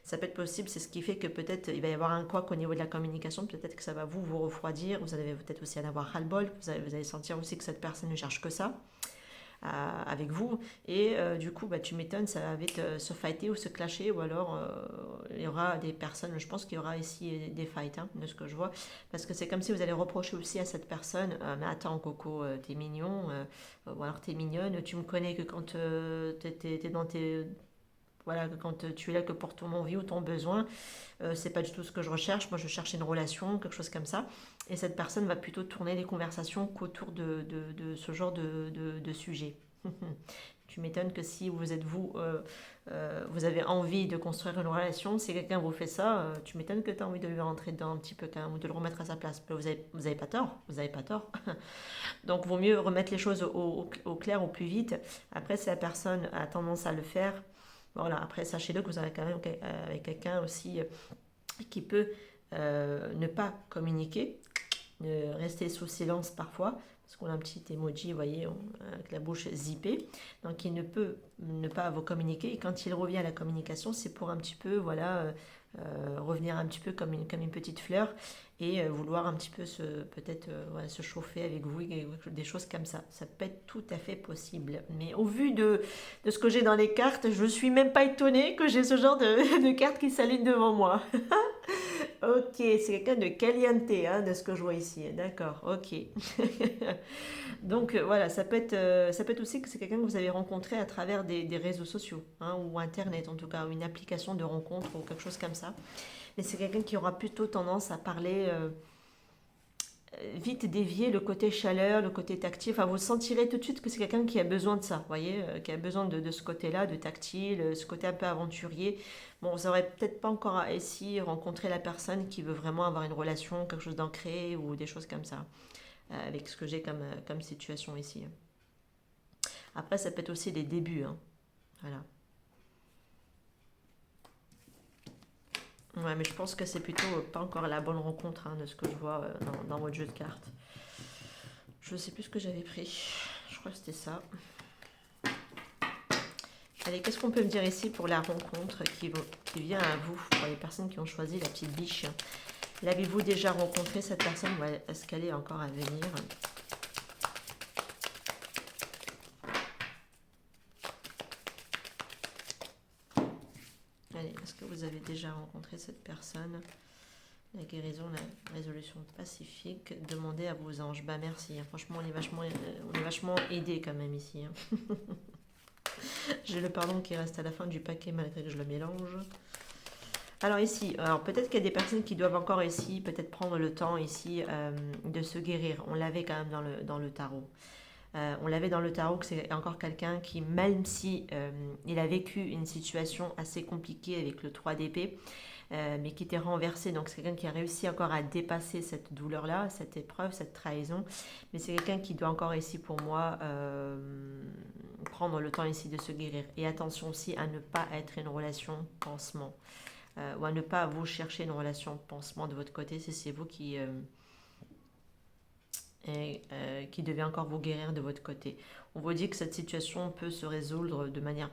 ça peut être possible, c'est ce qui fait que peut-être il va y avoir un couac au niveau de la communication, peut-être que ça va vous refroidir, vous allez peut-être aussi en avoir ras-le-bol, vous allez sentir aussi que cette personne ne cherche que ça avec vous, et du coup bah, tu m'étonnes, ça va vite se fighter ou se clasher, ou alors il y aura des personnes, je pense qu'il y aura ici des fights, hein, de ce que je vois, parce que c'est comme si vous allez reprocher aussi à cette personne, mais attends Coco, t'es mignon, ou alors t'es mignonne, tu me connais que quand t'es dans tes... Voilà, quand tu es là que pour ton envie ou ton besoin, c'est pas du tout ce que je recherche. Moi, je cherche une relation, quelque chose comme ça. Et cette personne va plutôt tourner les conversations qu'autour de ce genre de sujet. Tu m'étonnes que si vous êtes vous avez envie de construire une relation, si quelqu'un vous fait ça, tu m'étonnes que tu as envie de lui rentrer dedans un petit peu quand même, ou de le remettre à sa place. Vous avez pas tort, vous avez pas tort. Donc, vaut mieux remettre les choses au clair au plus vite. Après, si la personne a tendance à le faire, voilà, après, sachez-le que vous avez quand même avec quelqu'un aussi qui peut ne pas communiquer, rester sous silence parfois, parce qu'on a un petit emoji, vous voyez, avec la bouche zippée. Donc il ne peut ne pas vous communiquer. Et quand il revient à la communication, c'est pour un petit peu, voilà, revenir un petit peu comme une petite fleur et vouloir un petit peu peut-être voilà, se chauffer avec vous, des choses comme ça. Ça peut être tout à fait possible. Mais au vu de ce que j'ai dans les cartes, je ne suis même pas étonnée que j'ai ce genre de cartes qui s'alignent devant moi. Ok, c'est quelqu'un de caliente, hein, de ce que je vois ici. D'accord, ok. Donc voilà, ça peut être aussi que c'est quelqu'un que vous avez rencontré à travers des réseaux sociaux, hein, ou Internet en tout cas, ou une application de rencontre ou quelque chose comme ça. Mais c'est quelqu'un qui aura plutôt tendance à parler vite dévier le côté chaleur, le côté tactile. Enfin, vous sentirez tout de suite que c'est quelqu'un qui a besoin de ça, vous voyez, qui a besoin de ce côté-là, de tactile, ce côté un peu aventurier. Bon, vous n'aurez peut-être pas encore ici rencontré la personne qui veut vraiment avoir une relation, quelque chose d'ancré ou des choses comme ça, avec ce que j'ai comme situation ici. Après, ça peut être aussi des débuts, hein. Voilà. Ouais, mais je pense que c'est plutôt pas encore la bonne rencontre, hein, de ce que je vois dans votre jeu de cartes. Je sais plus ce que j'avais pris. Je crois que c'était ça. Allez, qu'est-ce qu'on peut me dire ici pour la rencontre qui vient à vous, pour les personnes qui ont choisi la petite biche? L'avez-vous déjà rencontré cette personne, ou est-ce qu'elle est encore à venir? Allez, est-ce que vous avez déjà rencontré cette personne? La guérison, la résolution pacifique, demandez à vos anges. Bah merci, hein. Franchement on est vachement aidé quand même ici, hein. J'ai le pardon qui reste à la fin du paquet malgré que je le mélange. Alors ici, alors peut-être qu'il y a des personnes qui doivent encore ici, peut-être prendre le temps ici de se guérir. On l'avait quand même dans le tarot. On l'avait dans le tarot que c'est encore quelqu'un qui, même si il a vécu une situation assez compliquée avec le 3 d'épée, mais qui était renversé. Donc c'est quelqu'un qui a réussi encore à dépasser cette douleur-là, cette épreuve, cette trahison. Mais c'est quelqu'un qui doit encore ici, pour moi, prendre le temps ici de se guérir. Et attention aussi à ne pas être une relation pansement. Ou à ne pas vous chercher une relation pansement de votre côté si c'est vous qui devez encore vous guérir de votre côté. On vous dit que cette situation peut se résoudre de manière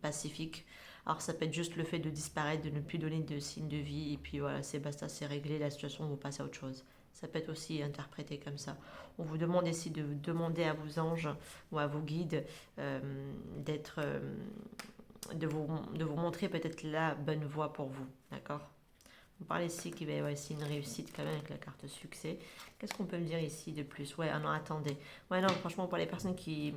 pacifique. Alors ça peut être juste le fait de disparaître, de ne plus donner de signes de vie, et puis voilà, c'est basta, c'est réglé, la situation, vous passez à autre chose. Ça peut être aussi interprété comme ça. On vous demande ici de demander à vos anges ou à vos guides d'être, de vous montrer peut-être la bonne voie pour vous, d'accord? On parle ici qu'il va y avoir ici une réussite quand même avec la carte succès. Qu'est-ce qu'on peut me dire ici de plus? Ouais, ah non, attendez. Ouais, non, franchement, pour les personnes qui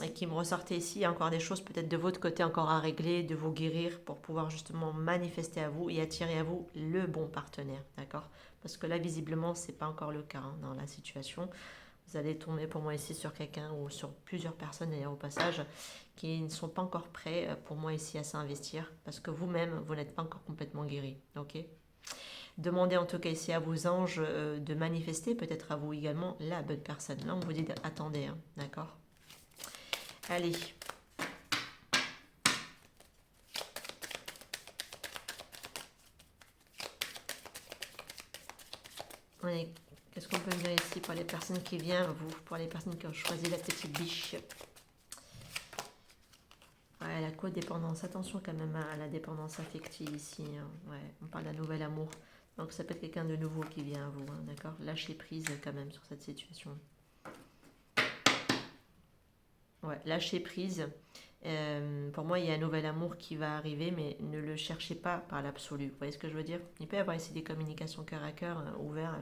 me ressortaient ici, il y a encore des choses peut-être de votre côté encore à régler, de vous guérir pour pouvoir justement manifester à vous et attirer à vous le bon partenaire, d'accord? Parce que là, visiblement, c'est pas encore le cas, hein, dans la situation. Vous allez tomber pour moi ici sur quelqu'un ou sur plusieurs personnes d'ailleurs au passage qui ne sont pas encore prêts pour moi ici à s'investir parce que vous-même, vous n'êtes pas encore complètement guéri. Ok. Demandez en tout cas ici à vos anges de manifester, peut-être à vous également, la bonne personne. Là, on vous dit attendez, hein, d'accord. Allez. Allez, qu'est-ce qu'on peut me dire ici pour les personnes qui viennent, vous, pour les personnes qui ont choisi la petite biche. Ouais, la codépendance, attention quand même à la dépendance affective ici. Hein. Ouais, on parle d'un nouvel amour. Donc ça peut être quelqu'un de nouveau qui vient à vous, hein, d'accord. Lâchez prise quand même sur cette situation. Ouais, lâchez prise. Pour moi, il y a un nouvel amour qui va arriver, mais ne le cherchez pas par l'absolu. Vous voyez ce que je veux dire? Il peut y avoir ici des communications cœur à cœur ouvertes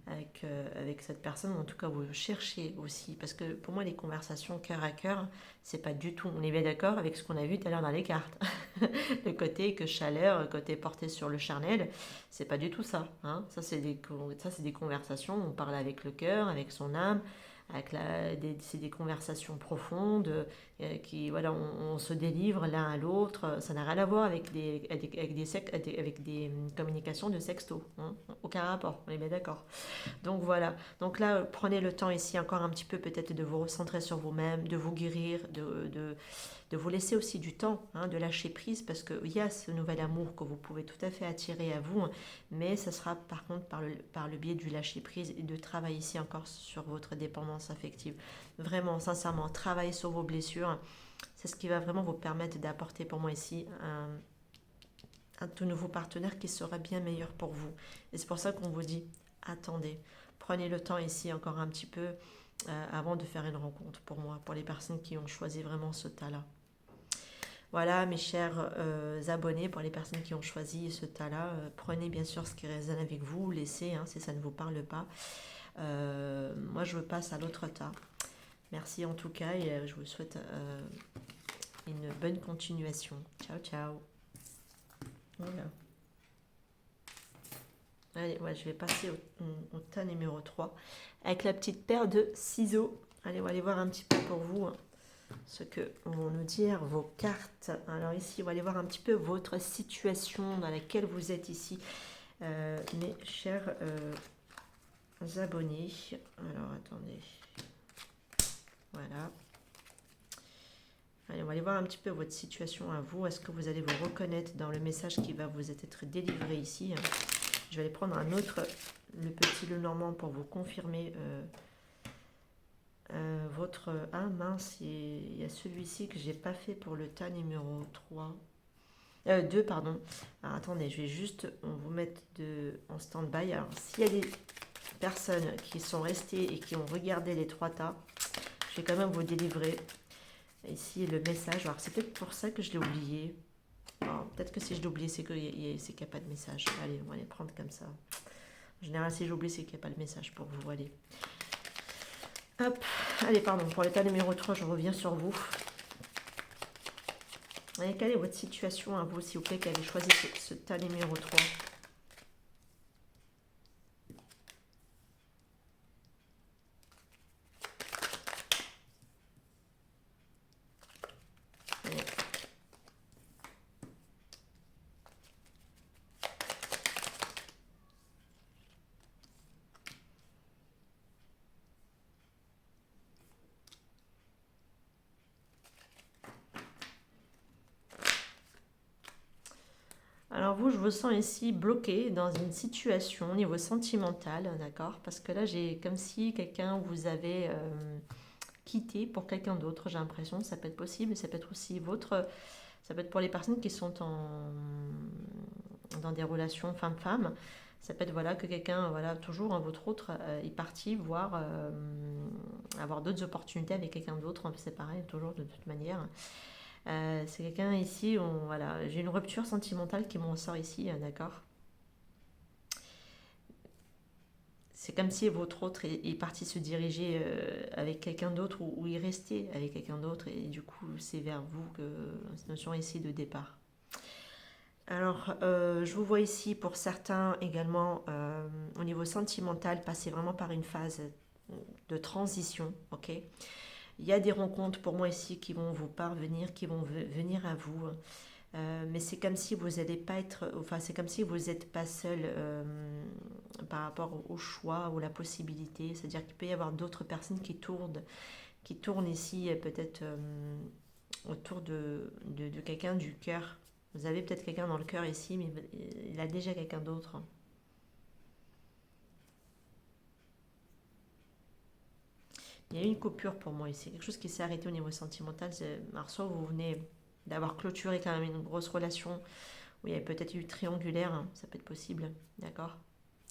avec cette personne, ou en tout cas vous cherchez aussi, parce que pour moi les conversations cœur à cœur, c'est pas du tout, on est bien d'accord avec ce qu'on a vu tout à l'heure dans les cartes, le côté que chaleur, le côté porté sur le charnel, c'est pas du tout ça, hein. Ça c'est des conversations, on parle avec le cœur, avec son âme, c'est des conversations profondes qui voilà, on se délivre l'un à l'autre. Ça n'a rien à voir avec des communications de sexto, hein. Aucun rapport, on est bien d'accord. Donc voilà, donc là prenez le temps ici encore un petit peu peut-être de vous recentrer sur vous-même, de vous guérir, de vous laisser aussi du temps, hein, de lâcher prise, parce qu'il y a ce nouvel amour que vous pouvez tout à fait attirer à vous, hein, mais ça sera par contre par le biais du lâcher prise et de travailler ici encore sur votre dépendance affective. Vraiment, sincèrement, travaillez sur vos blessures, c'est ce qui va vraiment vous permettre d'apporter pour moi ici un tout nouveau partenaire qui sera bien meilleur pour vous. Et c'est pour ça qu'on vous dit, attendez, prenez le temps ici encore un petit peu avant de faire une rencontre pour moi, pour les personnes qui ont choisi vraiment ce tas-là. Voilà, mes chers abonnés, pour les personnes qui ont choisi ce tas-là, prenez bien sûr ce qui résonne avec vous, laissez, hein, si ça ne vous parle pas. Moi, je passe à l'autre tas. Merci en tout cas et je vous souhaite une bonne continuation. Ciao, ciao. Voilà. Allez, ouais, je vais passer au tas numéro 3 avec la petite paire de ciseaux. Allez, on va aller voir un petit peu pour vous hein, ce que vont nous dire vos cartes. Alors ici, on va aller voir un petit peu votre situation dans laquelle vous êtes ici, mes chers abonnés. Alors, attendez. Voilà. Allez, on va aller voir un petit peu votre situation à vous. Est-ce que vous allez vous reconnaître dans le message qui va vous être délivré ici? Je vais aller prendre un autre, le petit Lenormand, pour vous confirmer votre... Ah mince, il y a celui-ci que j'ai pas fait pour le tas numéro 3. 2, pardon. Alors, attendez, je vais juste vous mettre en stand-by. Alors, s'il y a des personnes qui sont restées et qui ont regardé les 3 tas, je vais quand même vous délivrer ici le message. Alors, c'est peut-être pour ça que je l'ai oublié. Peut-être que si je l'oublie, c'est qu'il n'y a pas de message. Allez, on va les prendre comme ça. En général, si j'oublie, c'est qu'il n'y a pas de message pour vous. Allez. Hop. Allez, pardon. Pour l'état numéro 3, je reviens sur vous. Allez, quelle est votre situation à vous, s'il vous plaît, qui avez choisi ce tas numéro 3? Alors vous, je vous sens ici bloqué dans une situation au niveau sentimental, d'accord? Parce que là, j'ai comme si quelqu'un vous avait quitté pour quelqu'un d'autre, j'ai l'impression. Ça peut être possible, ça peut être aussi votre... Ça peut être pour les personnes qui sont dans des relations femme-femme. Ça peut être voilà, que quelqu'un, voilà, toujours, votre autre, est parti voir avoir d'autres opportunités avec quelqu'un d'autre. C'est pareil, toujours de toute manière. C'est quelqu'un ici, voilà, j'ai une rupture sentimentale qui m'en sort ici, d'accord. C'est comme si votre autre est parti se diriger avec quelqu'un d'autre ou il restait avec quelqu'un d'autre et du coup c'est vers vous que cette notion ici de départ. Alors je vous vois ici pour certains également au niveau sentimental passer vraiment par une phase de transition, ok? Il y a des rencontres pour moi ici qui vont vous parvenir, qui vont venir à vous. Mais c'est comme si vous n'allez pas être, enfin c'est comme si vous n'êtes pas seul par rapport au choix ou la possibilité. C'est-à-dire qu'il peut y avoir d'autres personnes qui tournent ici peut-être autour de quelqu'un du cœur. Vous avez peut-être quelqu'un dans le cœur ici, mais il a déjà quelqu'un d'autre. Il y a eu une coupure pour moi ici, quelque chose qui s'est arrêté au niveau sentimental. Alors soit vous venez d'avoir clôturé quand même une grosse relation où il y avait peut-être eu triangulaire, hein, ça peut être possible, d'accord?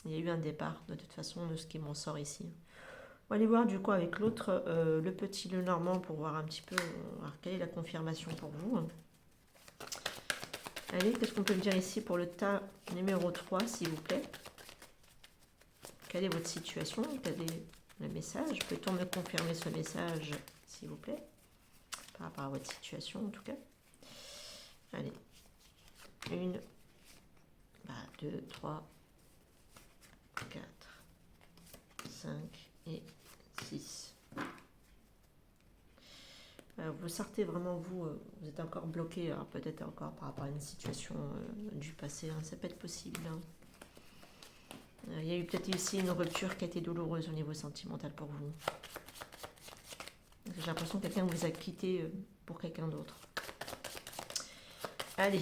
Il y a eu un départ de toute façon de ce qui m'en sort ici. On va aller voir du coup avec l'autre, le petit le normand pour voir un petit peu quelle est la confirmation pour vous. Allez, qu'est-ce qu'on peut me dire ici pour le tas numéro 3 s'il vous plaît? Quelle est votre situation? Quel est le message? Peut-on me confirmer ce message s'il vous plaît? Par rapport à votre situation en tout cas. Allez, 1, 2, 3, 4, 5 et 6. Vous sortez vraiment, vous êtes encore bloqué, alors peut-être encore par rapport à une situation du passé, hein, ça peut être possible. Hein. Il y a eu peut-être ici une rupture qui a été douloureuse au niveau sentimental pour vous. J'ai l'impression que quelqu'un vous a quitté pour quelqu'un d'autre. Allez,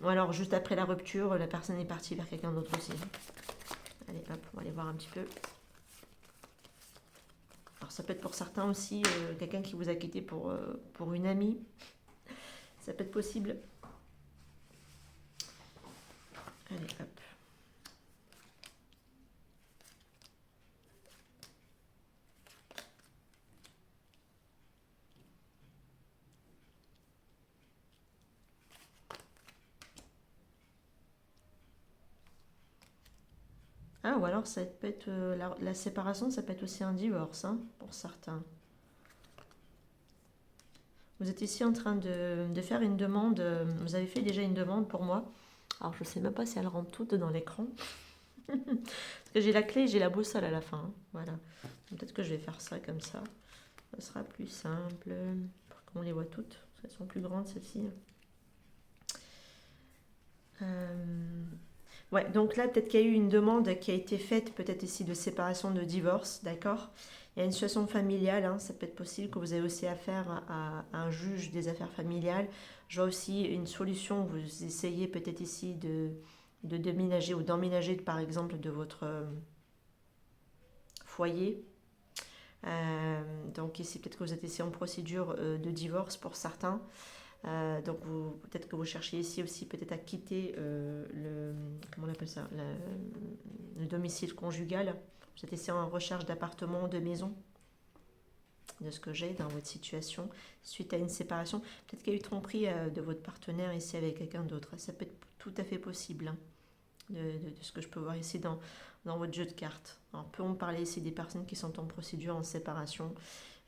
ou alors juste après la rupture, la personne est partie vers quelqu'un d'autre aussi. Allez, hop, on va aller voir un petit peu. Alors ça peut être pour certains aussi quelqu'un qui vous a quitté pour une amie. Ça peut être possible. Allez, hop. Ah, ou alors ça peut être la séparation, ça peut être aussi un divorce, hein, pour certains. Vous êtes ici en train de faire une demande, vous avez fait déjà une demande pour moi. Alors je ne sais même pas si elle rentre toute dans l'écran. Parce que j'ai la clé et j'ai la boussole à la fin. Hein. Voilà. Peut-être que je vais faire ça comme ça. Ça sera plus simple. Pour qu'on les voit toutes. Elles sont plus grandes celles-ci. Ouais, donc là, peut-être qu'il y a eu une demande qui a été faite, peut-être ici de séparation, de divorce, d'accord? Il y a une situation familiale, hein, ça peut être possible que vous ayez aussi affaire à un juge des affaires familiales. Je vois aussi une solution, vous essayez peut-être ici de déménager ou d'emménager, par exemple, de votre foyer. Donc ici, peut-être que vous êtes ici en procédure de divorce pour certains. Donc peut-être que vous cherchez ici aussi peut-être à quitter comment on appelle ça, le domicile conjugal. Vous êtes ici en recherche d'appartement, de maison, de ce que j'ai dans votre situation, suite à une séparation. Peut-être qu'il y a eu tromperie de votre partenaire ici avec quelqu'un d'autre. Ça peut être tout à fait possible, hein, de ce que je peux voir ici dans votre jeu de cartes. Alors, peut-on parler ici des personnes qui sont en procédure en séparation?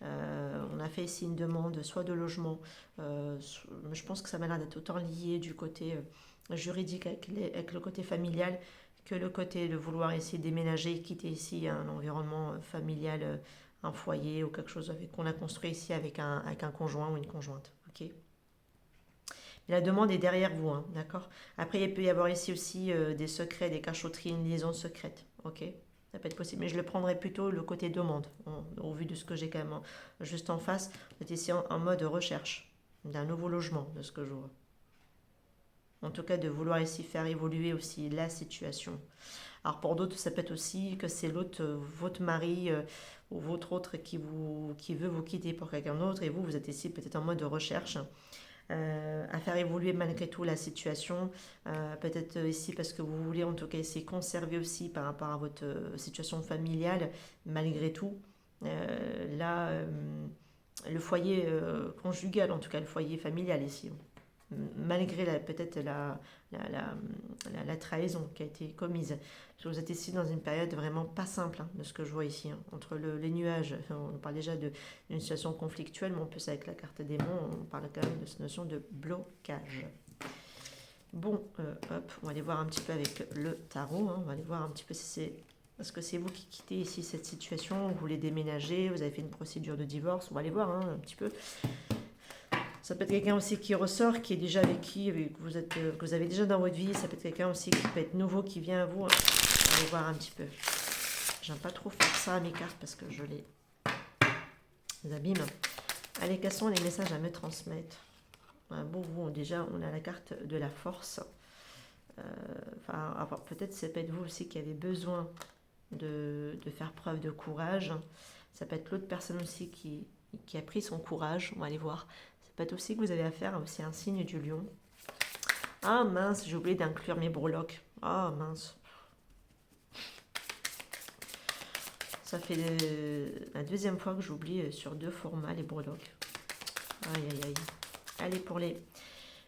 On a fait ici une demande soit de logement, je pense que ça m'a l'air d'être autant lié du côté juridique avec le côté familial que le côté de vouloir essayer de déménager, quitter ici un environnement familial, un foyer ou quelque chose qu'on a construit ici avec un conjoint ou une conjointe. Ok. La demande est derrière vous, hein, d'accord? Après, il peut y avoir ici aussi des secrets, des cachotteries, une liaison secrète. Ok? Ça peut être possible. Mais je le prendrais plutôt le côté demande, au vu de ce que j'ai quand même juste en face. Vous êtes ici en mode recherche d'un nouveau logement, de ce que je vois. En tout cas, de vouloir ici faire évoluer aussi la situation. Alors pour d'autres, ça peut être aussi que c'est l'autre, votre mari ou votre autre qui veut vous quitter pour quelqu'un d'autre et vous êtes ici peut-être en mode de recherche à faire évoluer malgré tout la situation. Peut-être ici parce que vous voulez en tout cas essayer de conserver aussi par rapport à votre situation familiale malgré tout. Là, le foyer conjugal, en tout cas le foyer familial ici, malgré peut-être la trahison qui a été commise. Vous êtes ici dans une période vraiment pas simple, hein, de ce que je vois ici, hein, entre les nuages. On parle déjà d'une situation conflictuelle, mais en plus avec la carte démon, on parle quand même de cette notion de blocage. Bon, hop, on va aller voir un petit peu avec le tarot, hein, on va aller voir un petit peu si c'est Est-ce que c'est vous qui quittez ici cette situation? Vous voulez déménager? Vous avez fait une procédure de divorce? On va aller voir hein, un petit peu. Ça peut être quelqu'un aussi qui ressort, qui est déjà avec qui que vous avez déjà dans votre vie. Ça peut être quelqu'un aussi qui peut être nouveau, qui vient à vous. On va aller voir un petit peu. J'aime pas trop faire ça à mes cartes parce que je les abîme. Allez, quels sont les messages à me transmettre? Bon, vous, déjà, on a la carte de la force. Enfin, peut-être ça peut être vous aussi qui avez besoin de faire preuve de courage. Ça peut être l'autre personne aussi qui a pris son courage. On va aller voir. Ça peut être aussi que vous avez affaire aussi à un signe du lion. Ah mince, j'ai oublié d'inclure mes breloques. Ah mince. Ça fait la deuxième fois que j'oublie sur 2 formats les breloques. Aïe aïe aïe. Allez, pour les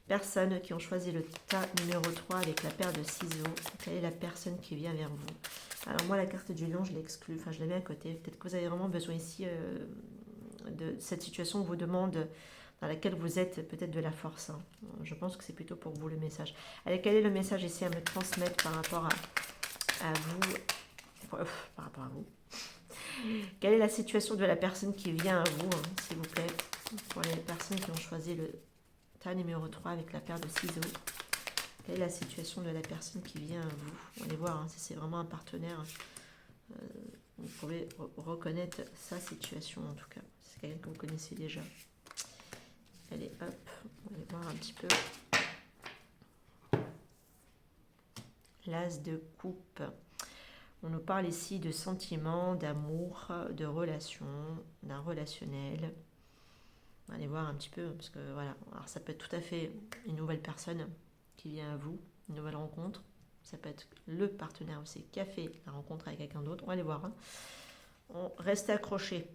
personnes qui ont choisi le tas numéro 3 avec la paire de ciseaux, quelle est la personne qui vient vers vous? Alors moi, la carte du lion, je l'exclus, enfin je la mets à côté. Peut-être que vous avez vraiment besoin ici de cette situation vous demande, dans laquelle vous êtes, peut-être de la force. Hein. Je pense que c'est plutôt pour vous le message. Allez, quel est le message ici à me transmettre par rapport à vous? Par rapport à vous. Quelle est la situation de la personne qui vient à vous, hein, s'il vous plaît? Pour les personnes qui ont choisi le tas numéro 3 avec la paire de ciseaux. Quelle est la situation de la personne qui vient à vous? On va aller voir hein, si c'est vraiment un partenaire. Vous pouvez reconnaître sa situation en tout cas. C'est quelqu'un que vous connaissez déjà. Allez, hop, on va aller voir un petit peu. L'as de coupe. On nous parle ici de sentiments, d'amour, de relations, d'un relationnel. On va aller voir un petit peu, parce que voilà, alors ça peut être tout à fait une nouvelle personne qui vient à vous, une nouvelle rencontre. Ça peut être le partenaire aussi qui a fait la rencontre avec quelqu'un d'autre. On va aller voir. Hein. On reste accroché.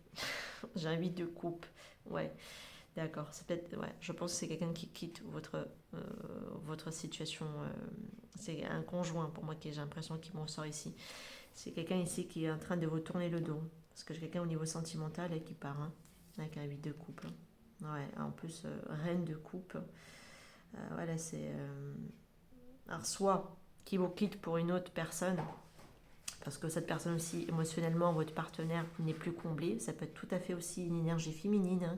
J'ai un 8 de coupe. Ouais, d'accord. C'est peut-être, ouais, je pense que c'est quelqu'un qui quitte votre situation. C'est un conjoint pour moi qui j'ai l'impression qu'il m'en sort ici. C'est quelqu'un ici qui est en train de vous tourner le dos. Parce que j'ai quelqu'un au niveau sentimental et qui part. Hein, avec un 8 de coupe. Hein. Ouais, en plus, reine de coupe. Voilà, c'est... alors, soit qui vous quitte pour une autre personne, parce que cette personne aussi, émotionnellement, votre partenaire n'est plus comblé. Ça peut être tout à fait aussi une énergie féminine. Hein.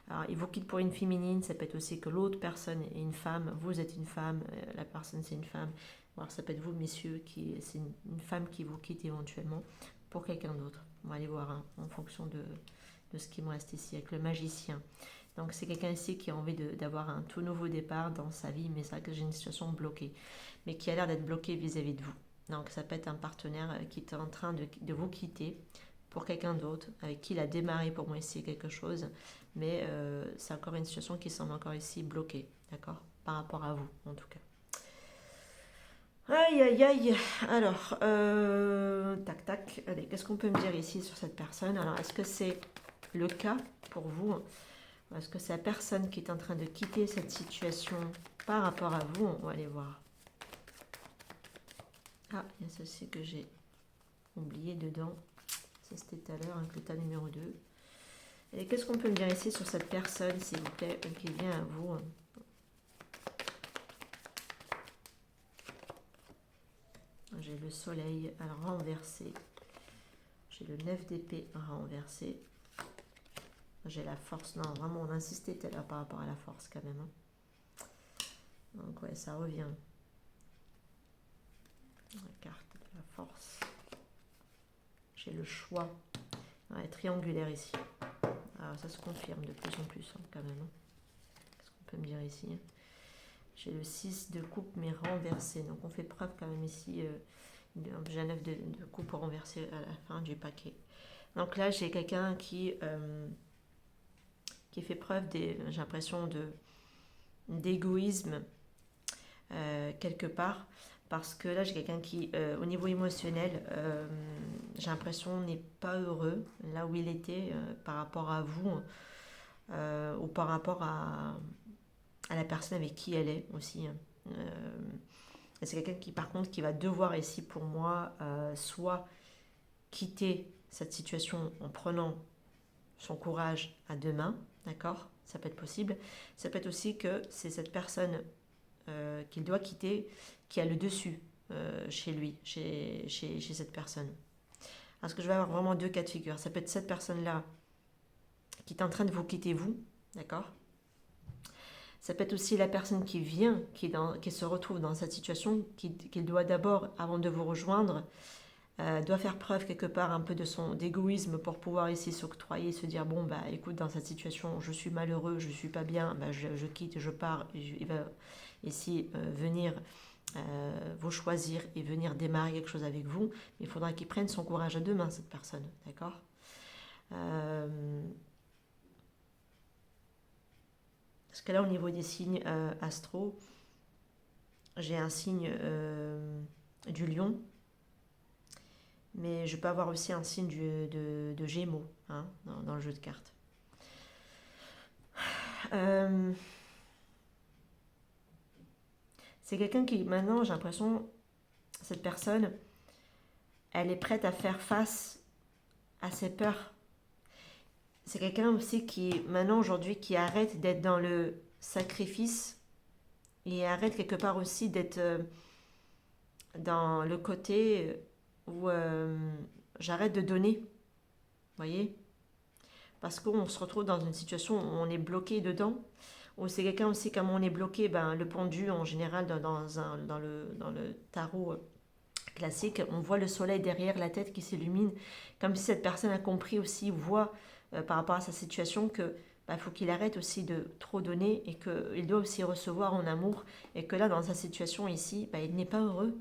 Alors, il vous quitte pour une féminine. Ça peut être aussi que l'autre personne est une femme. Vous êtes une femme. La personne, c'est une femme. Alors, ça peut être vous, messieurs, c'est une femme qui vous quitte éventuellement pour quelqu'un d'autre. On va aller voir hein, en fonction de ce qui me reste ici avec le magicien. Donc c'est quelqu'un ici qui a envie d'avoir un tout nouveau départ dans sa vie, mais c'est vrai que j'ai une situation bloquée, mais qui a l'air d'être bloquée vis-à-vis de vous. Donc ça peut être un partenaire qui est en train de vous quitter pour quelqu'un d'autre, avec qui il a démarré pour moi ici quelque chose, mais c'est encore une situation qui semble encore ici bloquée, d'accord? Par rapport à vous, en tout cas. Aïe, aïe, aïe. Alors, tac, tac. Allez, qu'est-ce qu'on peut me dire ici sur cette personne? Alors, est-ce que c'est le cas pour vous? Est-ce que c'est la personne qui est en train de quitter cette situation par rapport à vous? On va aller voir. Ah, il y a ceci que j'ai oublié dedans. Ça, c'était tout à l'heure, avec le tas numéro 2. Et qu'est-ce qu'on peut me dire ici sur cette personne, s'il vous plaît, qui vient à vous? J'ai le soleil à renverser. J'ai le 9 d'épée à renverser. J'ai la force. Non, vraiment, on insistait tout à l'heure par rapport à la force quand même. Hein. Donc, ouais, ça revient. La carte de la force. J'ai le choix. Ouais, triangulaire ici. Alors, ça se confirme de plus en plus hein, quand même. Hein. Qu'est-ce qu'on peut me dire ici? J'ai le 6 de coupe mais renversé. Donc, on fait preuve quand même ici. J'ai un 9 de coupe renversé à la fin du paquet. Donc là, j'ai quelqu'un qui fait preuve, j'ai l'impression, d'égoïsme quelque part. Parce que là, j'ai quelqu'un qui, au niveau émotionnel, j'ai l'impression, n'est pas heureux là où il était par rapport à vous ou par rapport à la personne avec qui elle est aussi. C'est quelqu'un qui, par contre, qui va devoir ici, pour moi, soit quitter cette situation en prenant son courage à deux mains, d'accord? Ça peut être possible. Ça peut être aussi que c'est cette personne qu'il doit quitter qui a le dessus chez lui, chez cette personne. Parce que je vais avoir vraiment deux cas de figure. Ça peut être cette personne-là qui est en train de vous quitter, vous, d'accord? Ça peut être aussi la personne qui vient, qui se retrouve dans cette situation, qu'il doit d'abord, avant de vous rejoindre, doit faire preuve quelque part un peu de son d'égoïsme pour pouvoir ici s'octroyer, se dire bon bah écoute, dans cette situation je suis malheureux, je suis pas bien, bah, je quitte, je pars, il va ici venir vous choisir et venir démarrer quelque chose avec vous, mais il faudra qu'il prenne son courage à deux mains, cette personne, d'accord? Parce que là au niveau des signes astro, j'ai un signe du lion, mais je peux avoir aussi un signe de Gémeaux, hein, dans le jeu de cartes. C'est quelqu'un qui, maintenant, j'ai l'impression, cette personne, elle est prête à faire face à ses peurs. C'est quelqu'un aussi qui, maintenant, aujourd'hui, qui arrête d'être dans le sacrifice et arrête quelque part aussi d'être dans le côté où j'arrête de donner, vous voyez? Parce qu'on se retrouve dans une situation où on est bloqué dedans, ou c'est quelqu'un aussi, comme on est bloqué, ben, le pendu en général dans le tarot classique, on voit le soleil derrière la tête qui s'illumine, comme si cette personne a compris aussi, voit par rapport à sa situation que bah, faut qu'il arrête aussi de trop donner et qu'il doit aussi recevoir en amour, et que là dans sa situation ici, bah, il n'est pas heureux.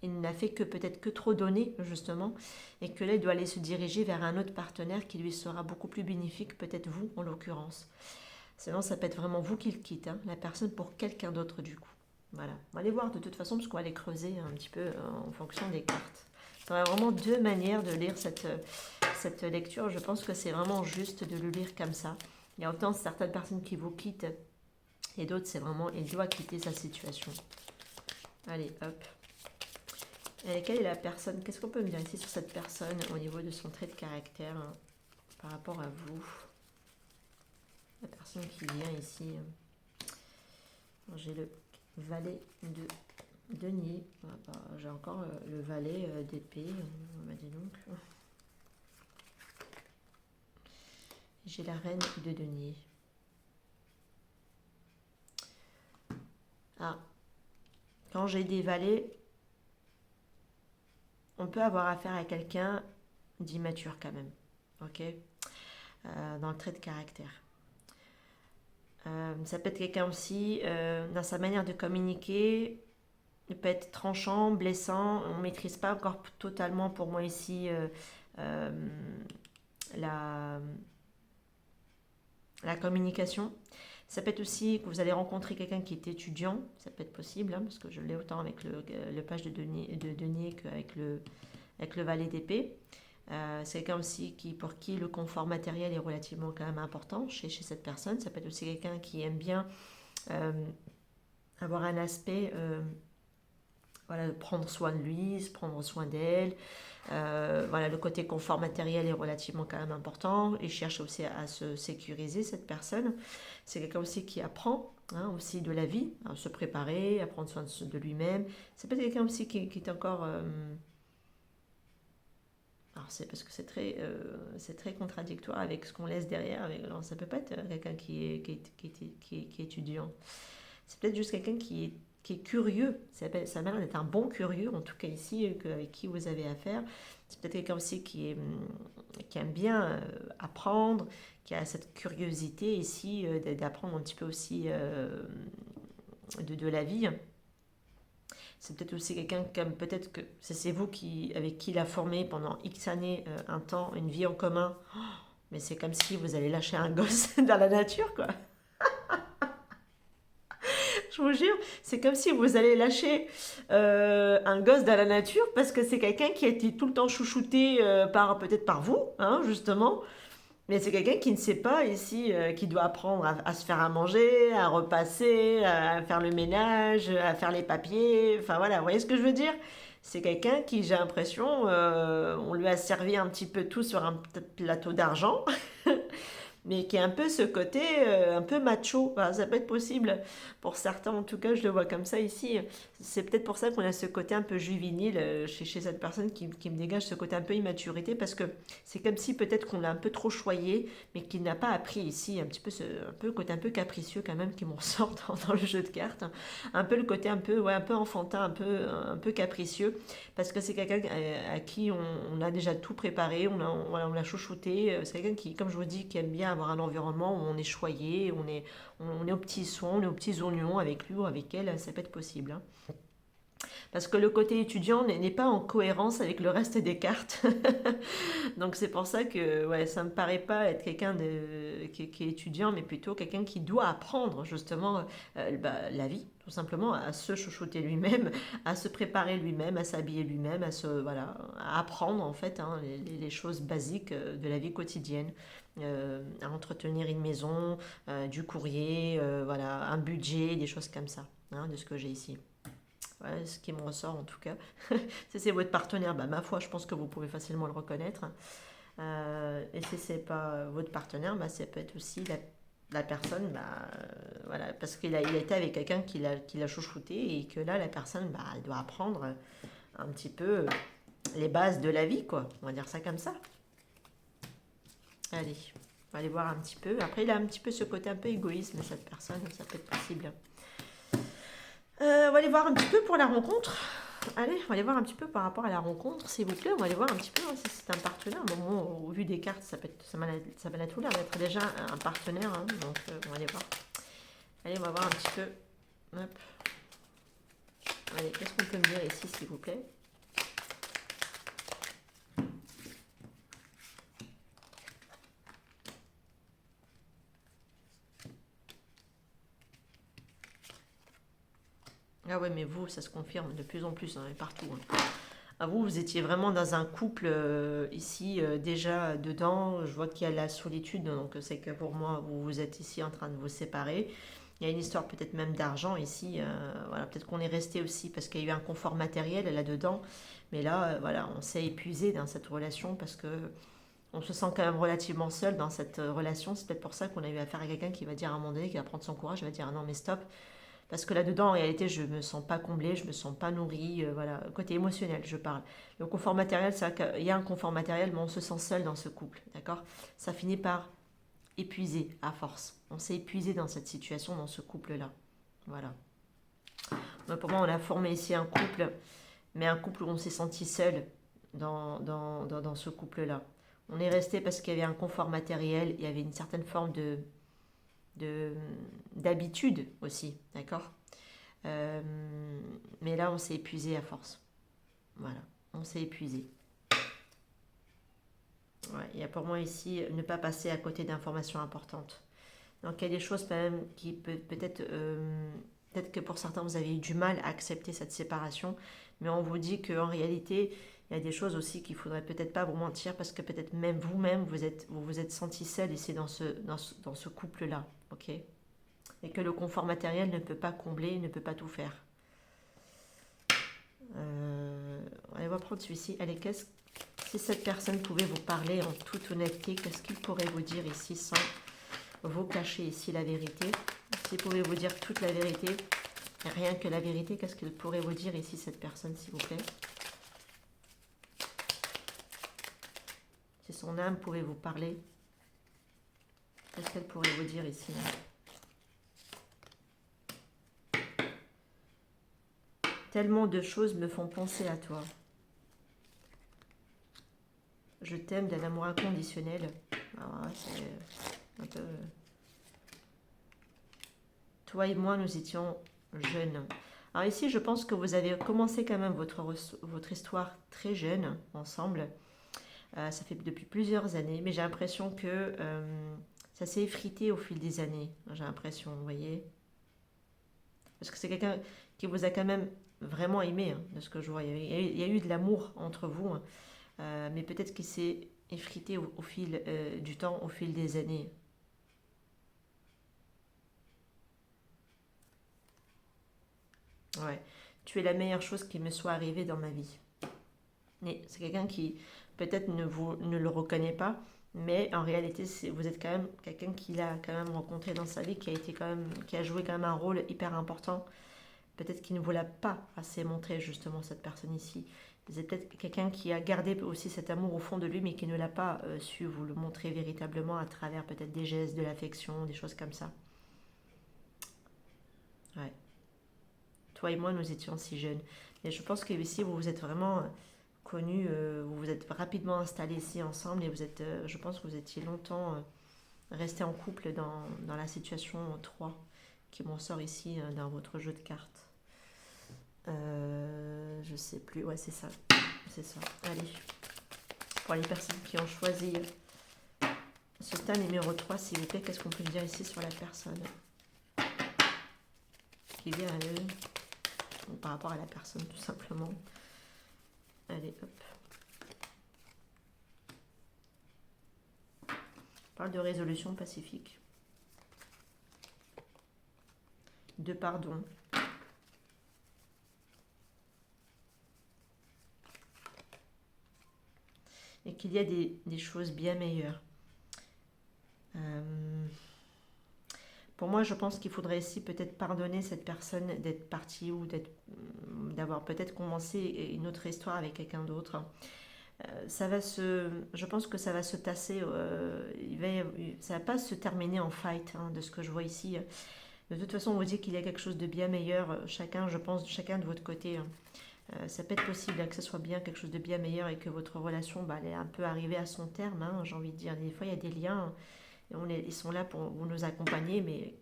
Il n'a fait que peut-être que trop donner justement, et que là il doit aller se diriger vers un autre partenaire qui lui sera beaucoup plus bénéfique, peut-être vous en l'occurrence. Sinon, ça peut être vraiment vous qui le quitte, hein, la personne pour quelqu'un d'autre du coup. Voilà. On va aller voir de toute façon, parce qu'on va aller creuser un petit peu en fonction des cartes. Il y a vraiment deux manières de lire cette lecture. Je pense que c'est vraiment juste de le lire comme ça. Il y a autant certaines personnes qui vous quittent, et d'autres, c'est vraiment, il doit quitter sa situation. Allez, hop. Et quelle est la personne? Qu'est-ce qu'on peut me dire ici sur cette personne au niveau de son trait de caractère hein, par rapport à vous? La personne qui vient ici. J'ai le valet de denier. J'ai encore le valet d'épée. Dis donc. J'ai la reine de denier. Ah. Quand j'ai des valets, on peut avoir affaire à quelqu'un d'immature quand même. Ok, dans le trait de caractère. Ça peut être quelqu'un aussi, dans sa manière de communiquer, il peut être tranchant, blessant, on ne maîtrise pas encore totalement pour moi ici la, la communication. Ça peut être aussi que vous allez rencontrer quelqu'un qui est étudiant, ça peut être possible, hein, parce que je l'ai autant avec le page de denier qu'avec le valet d'épée. C'est quelqu'un aussi pour qui le confort matériel est relativement quand même important chez cette personne. Ça peut être aussi quelqu'un qui aime bien avoir un aspect, voilà, prendre soin de lui, prendre soin d'elle. Voilà, le côté confort matériel est relativement quand même important. Il cherche aussi à se sécuriser, cette personne. C'est quelqu'un aussi qui apprend hein, aussi de la vie, à se préparer, à prendre soin de lui-même. C'est peut-être quelqu'un aussi qui est encore... alors c'est parce que c'est très contradictoire avec ce qu'on laisse derrière. Alors ça peut pas être quelqu'un qui est étudiant. C'est peut-être juste quelqu'un qui est curieux. Ça a l'air d'être un bon curieux, en tout cas ici, avec qui vous avez affaire. C'est peut-être quelqu'un aussi qui aime bien apprendre, qui a cette curiosité ici d'apprendre un petit peu aussi de la vie. C'est peut-être aussi quelqu'un comme peut-être que c'est vous avec qui il a formé pendant X années un temps, une vie en commun. Oh, mais c'est comme si vous allez lâcher un gosse dans la nature, quoi. Je vous jure, c'est comme si vous allez lâcher un gosse dans la nature parce que c'est quelqu'un qui a été tout le temps chouchouté peut-être par vous, hein, justement. Mais c'est quelqu'un qui ne sait pas ici, qui doit apprendre à se faire à manger, à repasser, à faire le ménage, à faire les papiers. Enfin voilà, vous voyez ce que je veux dire? C'est quelqu'un qui, j'ai l'impression, on lui a servi un petit peu tout sur un plateau d'argent. mais qui a un peu ce côté un peu macho. Enfin, ça peut être possible pour certains, en tout cas, je le vois comme ça ici. C'est peut-être pour ça qu'on a ce côté un peu juvénile chez cette personne qui me dégage ce côté un peu immaturité, parce que c'est comme si peut-être qu'on l'a un peu trop choyé, mais qu'il n'a pas appris ici un petit peu un peu côté un peu capricieux quand même qui m'en sort dans le jeu de cartes. Un peu le côté un peu, ouais, un peu enfantin, un peu capricieux, parce que c'est quelqu'un à qui on a déjà tout préparé, voilà, on l'a chouchouté. C'est quelqu'un qui, comme je vous dis, qui aime bien avoir un environnement où on est choyé, on est aux petits soins, on est aux petits oignons avec lui ou avec elle, ça peut être possible, hein. Parce que le côté étudiant n'est pas en cohérence avec le reste des cartes. Donc c'est pour ça que ouais, ça me paraît pas être quelqu'un qui est étudiant, mais plutôt quelqu'un qui doit apprendre justement la vie, tout simplement, à se chouchouter lui-même, à se préparer lui-même, à s'habiller lui-même, voilà, à apprendre en fait, hein, les choses basiques de la vie quotidienne. À entretenir une maison, du courrier, voilà, un budget, des choses comme ça, hein, de ce que j'ai ici. Ouais, ce qui me ressort en tout cas. Si c'est votre partenaire, bah, ma foi, je pense que vous pouvez facilement le reconnaître. Et si c'est pas votre partenaire, bah, ça peut être aussi la personne, bah, voilà, parce il a été avec quelqu'un qui l'a chouchouté et que là, la personne, bah, elle doit apprendre un petit peu les bases de la vie, quoi. On va dire ça comme ça. Allez, on va aller voir un petit peu. Après, il a un petit peu ce côté un peu égoïsme, cette personne, ça peut être possible. On va aller voir un petit peu pour la rencontre. Allez, on va aller voir un petit peu par rapport à la rencontre, s'il vous plaît. On va aller voir un petit peu hein, si c'est un partenaire. Bon, au vu des cartes, ça m'a tout l'air d'être déjà un partenaire. Hein, donc, on va aller voir. Allez, on va voir un petit peu. Hop. Allez, qu'est-ce qu'on peut me dire ici, s'il vous plaît? Ah ouais, mais vous, ça se confirme de plus en plus, hein, partout. Hein. Ah, vous étiez vraiment dans un couple ici, déjà dedans. Je vois qu'il y a la solitude, donc c'est que pour moi, vous êtes ici en train de vous séparer. Il y a une histoire peut-être même d'argent ici. Voilà, peut-être qu'on est resté aussi parce qu'il y a eu un confort matériel là-dedans. Mais là, voilà, on s'est épuisé dans cette relation parce que on se sent quand même relativement seul dans cette relation. C'est peut-être pour ça qu'on a eu affaire à quelqu'un qui va dire à un moment donné, qui va prendre son courage, va dire ah non mais stop, parce que là-dedans, en réalité, je me sens pas comblée, je me sens pas nourrie. Voilà, côté émotionnel, je parle. Le confort matériel, c'est vrai qu'il y a un confort matériel, mais on se sent seul dans ce couple, d'accord? Ça finit par épuiser à force. On s'est épuisé dans cette situation, dans ce couple-là. Voilà. Donc pour moi, on a formé ici un couple, mais un couple où on s'est senti seul dans ce couple-là. On est resté parce qu'il y avait un confort matériel, il y avait une certaine forme de d'habitude aussi, d'accord. Euh, mais là, on s'est épuisé à force. Voilà, on s'est épuisé. Ouais, il y a pour moi ici ne pas passer à côté d'informations importantes. Donc il y a des choses quand même qui peut-être peut-être que pour certains vous avez eu du mal à accepter cette séparation, mais on vous dit qu'en réalité il y a des choses aussi qu'il faudrait peut-être pas vous mentir parce que peut-être même vous-même vous êtes senti seul ici dans ce couple-là, ok? Et que le confort matériel ne peut pas combler, ne peut pas tout faire. On va prendre celui-ci. Allez, si cette personne pouvait vous parler en toute honnêteté, qu'est-ce qu'il pourrait vous dire ici sans vous cacher ici la vérité? S'il pouvait vous dire toute la vérité, rien que la vérité, qu'est-ce qu'il pourrait vous dire ici cette personne, s'il vous plaît? Si son âme pouvait vous parler, qu'est-ce qu'elle pourrait vous dire ici là? Tellement de choses me font penser à toi. Je t'aime d'un amour inconditionnel. Ah, c'est un peu... Toi et moi, nous étions jeunes. Alors ici, je pense que vous avez commencé quand même votre histoire très jeune, ensemble. Ça fait depuis plusieurs années, mais j'ai l'impression que ça s'est effrité au fil des années. J'ai l'impression, vous voyez. Parce que c'est quelqu'un qui vous a quand même vraiment aimé, hein, de ce que je vois. Il y a eu de l'amour entre vous, hein. Mais peut-être qu'il s'est effrité au fil du temps, au fil des années. Ouais. Tu es la meilleure chose qui me soit arrivée dans ma vie. Mais c'est quelqu'un qui peut-être ne le reconnaît pas, Mais en réalité, vous êtes quand même quelqu'un qui a quand même rencontré dans sa vie, qui a été quand même, qui a joué quand même un rôle hyper important. Peut-être qu'il ne vous l'a pas assez montré justement cette personne ici. Vous êtes peut-être quelqu'un qui a gardé aussi cet amour au fond de lui, mais qui ne l'a pas su vous le montrer véritablement à travers peut-être des gestes, de l'affection, des choses comme ça. Ouais. Toi et moi, nous étions si jeunes. Et je pense que ici, vous vous êtes vraiment connus, vous vous êtes rapidement installés ici ensemble et vous êtes, je pense que vous étiez longtemps restés en couple dans la situation 3 qui m'en sort ici dans votre jeu de cartes. Je sais plus, ouais, c'est ça. C'est ça. Allez, pour les personnes qui ont choisi ce tas numéro 3, s'il vous plaît, qu'est-ce qu'on peut dire ici sur la personne qui vient à eux, ou par rapport à la personne tout simplement. Allez, hop. On parle de résolution pacifique, de pardon. Et qu'il y a des choses bien meilleures. Pour moi, je pense qu'il faudrait ici peut-être pardonner cette personne d'être partie ou d'avoir peut-être commencé une autre histoire avec quelqu'un d'autre. Je pense que ça va se tasser, ça va pas se terminer en fight, hein, de ce que je vois ici. De toute façon, on vous dit qu'il y a quelque chose de bien meilleur, chacun, je pense, chacun de votre côté. Ça peut être possible que ce soit bien quelque chose de bien meilleur et que votre relation, elle est un peu arrivée à son terme, hein, j'ai envie de dire. Des fois, il y a des liens, et ils sont là pour nous accompagner, mais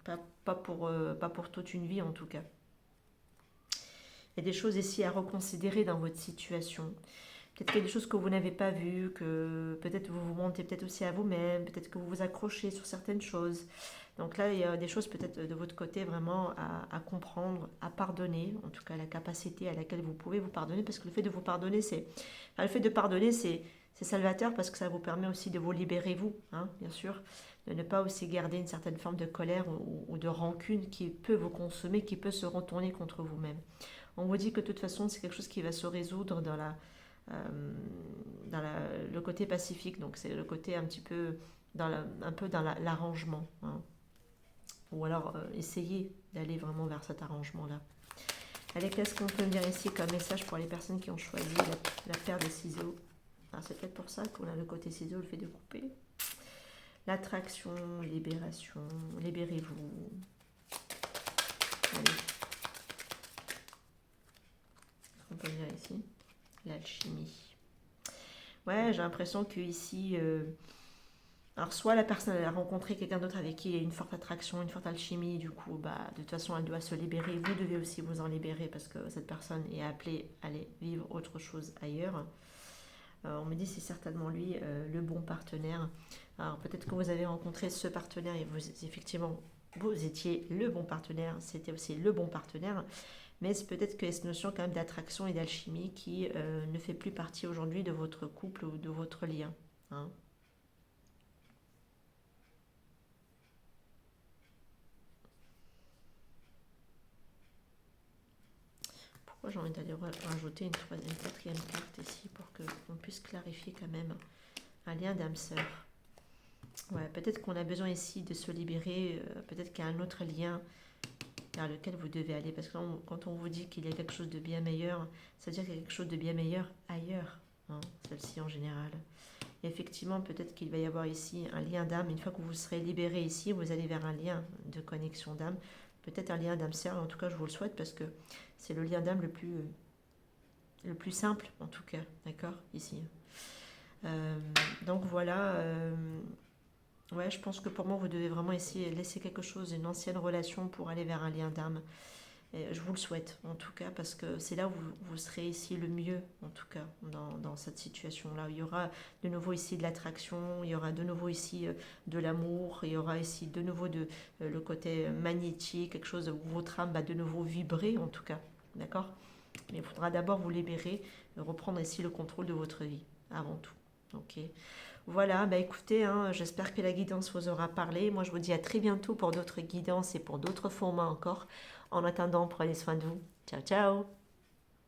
pas pour toute une vie en tout cas. Il y a des choses ici à reconsidérer dans votre situation. Peut-être qu'il y a des choses que vous n'avez pas vues, que peut-être vous vous mentez peut-être aussi à vous-même, peut-être que vous vous accrochez sur certaines choses. Donc là, il y a des choses peut-être de votre côté vraiment à comprendre, à pardonner, en tout cas la capacité à laquelle vous pouvez vous pardonner, parce que le fait de vous pardonner, le fait de pardonner, c'est salvateur parce que ça vous permet aussi de vous libérer vous, hein, bien sûr, de ne pas aussi garder une certaine forme de colère ou de rancune qui peut vous consommer, qui peut se retourner contre vous-même. On vous dit que de toute façon, c'est quelque chose qui va se résoudre euh, le côté pacifique, donc c'est le côté un petit peu un peu dans l'arrangement, hein. Ou alors essayer d'aller vraiment vers cet arrangement-là. Allez, qu'est-ce qu'on peut me dire ici comme message pour les personnes qui ont choisi la paire de ciseaux? C'est peut-être pour ça qu'on a le côté ciseaux, le fait de couper. L'attraction, libération, libérez-vous. Allez. On peut dire ici l'alchimie. Ouais, j'ai l'impression que ici, alors soit la personne a rencontré quelqu'un d'autre avec qui il y a une forte attraction, une forte alchimie, du coup, de toute façon, elle doit se libérer. Vous devez aussi vous en libérer parce que cette personne est appelée à aller vivre autre chose ailleurs. On me dit c'est certainement lui le bon partenaire. Alors peut-être que vous avez rencontré ce partenaire et effectivement vous étiez le bon partenaire, c'était aussi le bon partenaire, mais c'est peut-être que cette notion quand même d'attraction et d'alchimie qui ne fait plus partie aujourd'hui de votre couple ou de votre lien, hein. Pourquoi j'ai envie d'aller rajouter une quatrième carte ici pour qu'on puisse clarifier quand même un lien d'âme sœur. Ouais, peut-être qu'on a besoin ici de se libérer, peut-être qu'il y a un autre lien vers lequel vous devez aller. Parce que quand on vous dit qu'il y a quelque chose de bien meilleur, ça veut dire qu'il y a quelque chose de bien meilleur ailleurs, hein, celle-ci en général. Et effectivement, peut-être qu'il va y avoir ici un lien d'âme. Une fois que vous serez libéré ici, vous allez vers un lien de connexion d'âme. Peut-être un lien d'âme sœur, en tout cas je vous le souhaite parce que c'est le lien d'âme le plus simple en tout cas, d'accord, ici. Donc voilà, ouais, je pense que pour moi, vous devez vraiment essayer de laisser quelque chose, une ancienne relation pour aller vers un lien d'âme. Et je vous le souhaite, en tout cas, parce que c'est là où vous serez ici le mieux, en tout cas, dans cette situation-là. Il y aura de nouveau ici de l'attraction, il y aura de nouveau ici de l'amour, il y aura ici de nouveau le côté magnétique, quelque chose où votre âme va de nouveau vibrer, en tout cas. D'accord? Mais il faudra d'abord vous libérer, reprendre ici le contrôle de votre vie, avant tout. Ok. Voilà, écoutez, hein, j'espère que la guidance vous aura parlé. Moi, je vous dis à très bientôt pour d'autres guidances et pour d'autres formats encore. En attendant, prenez soin de vous. Ciao, ciao!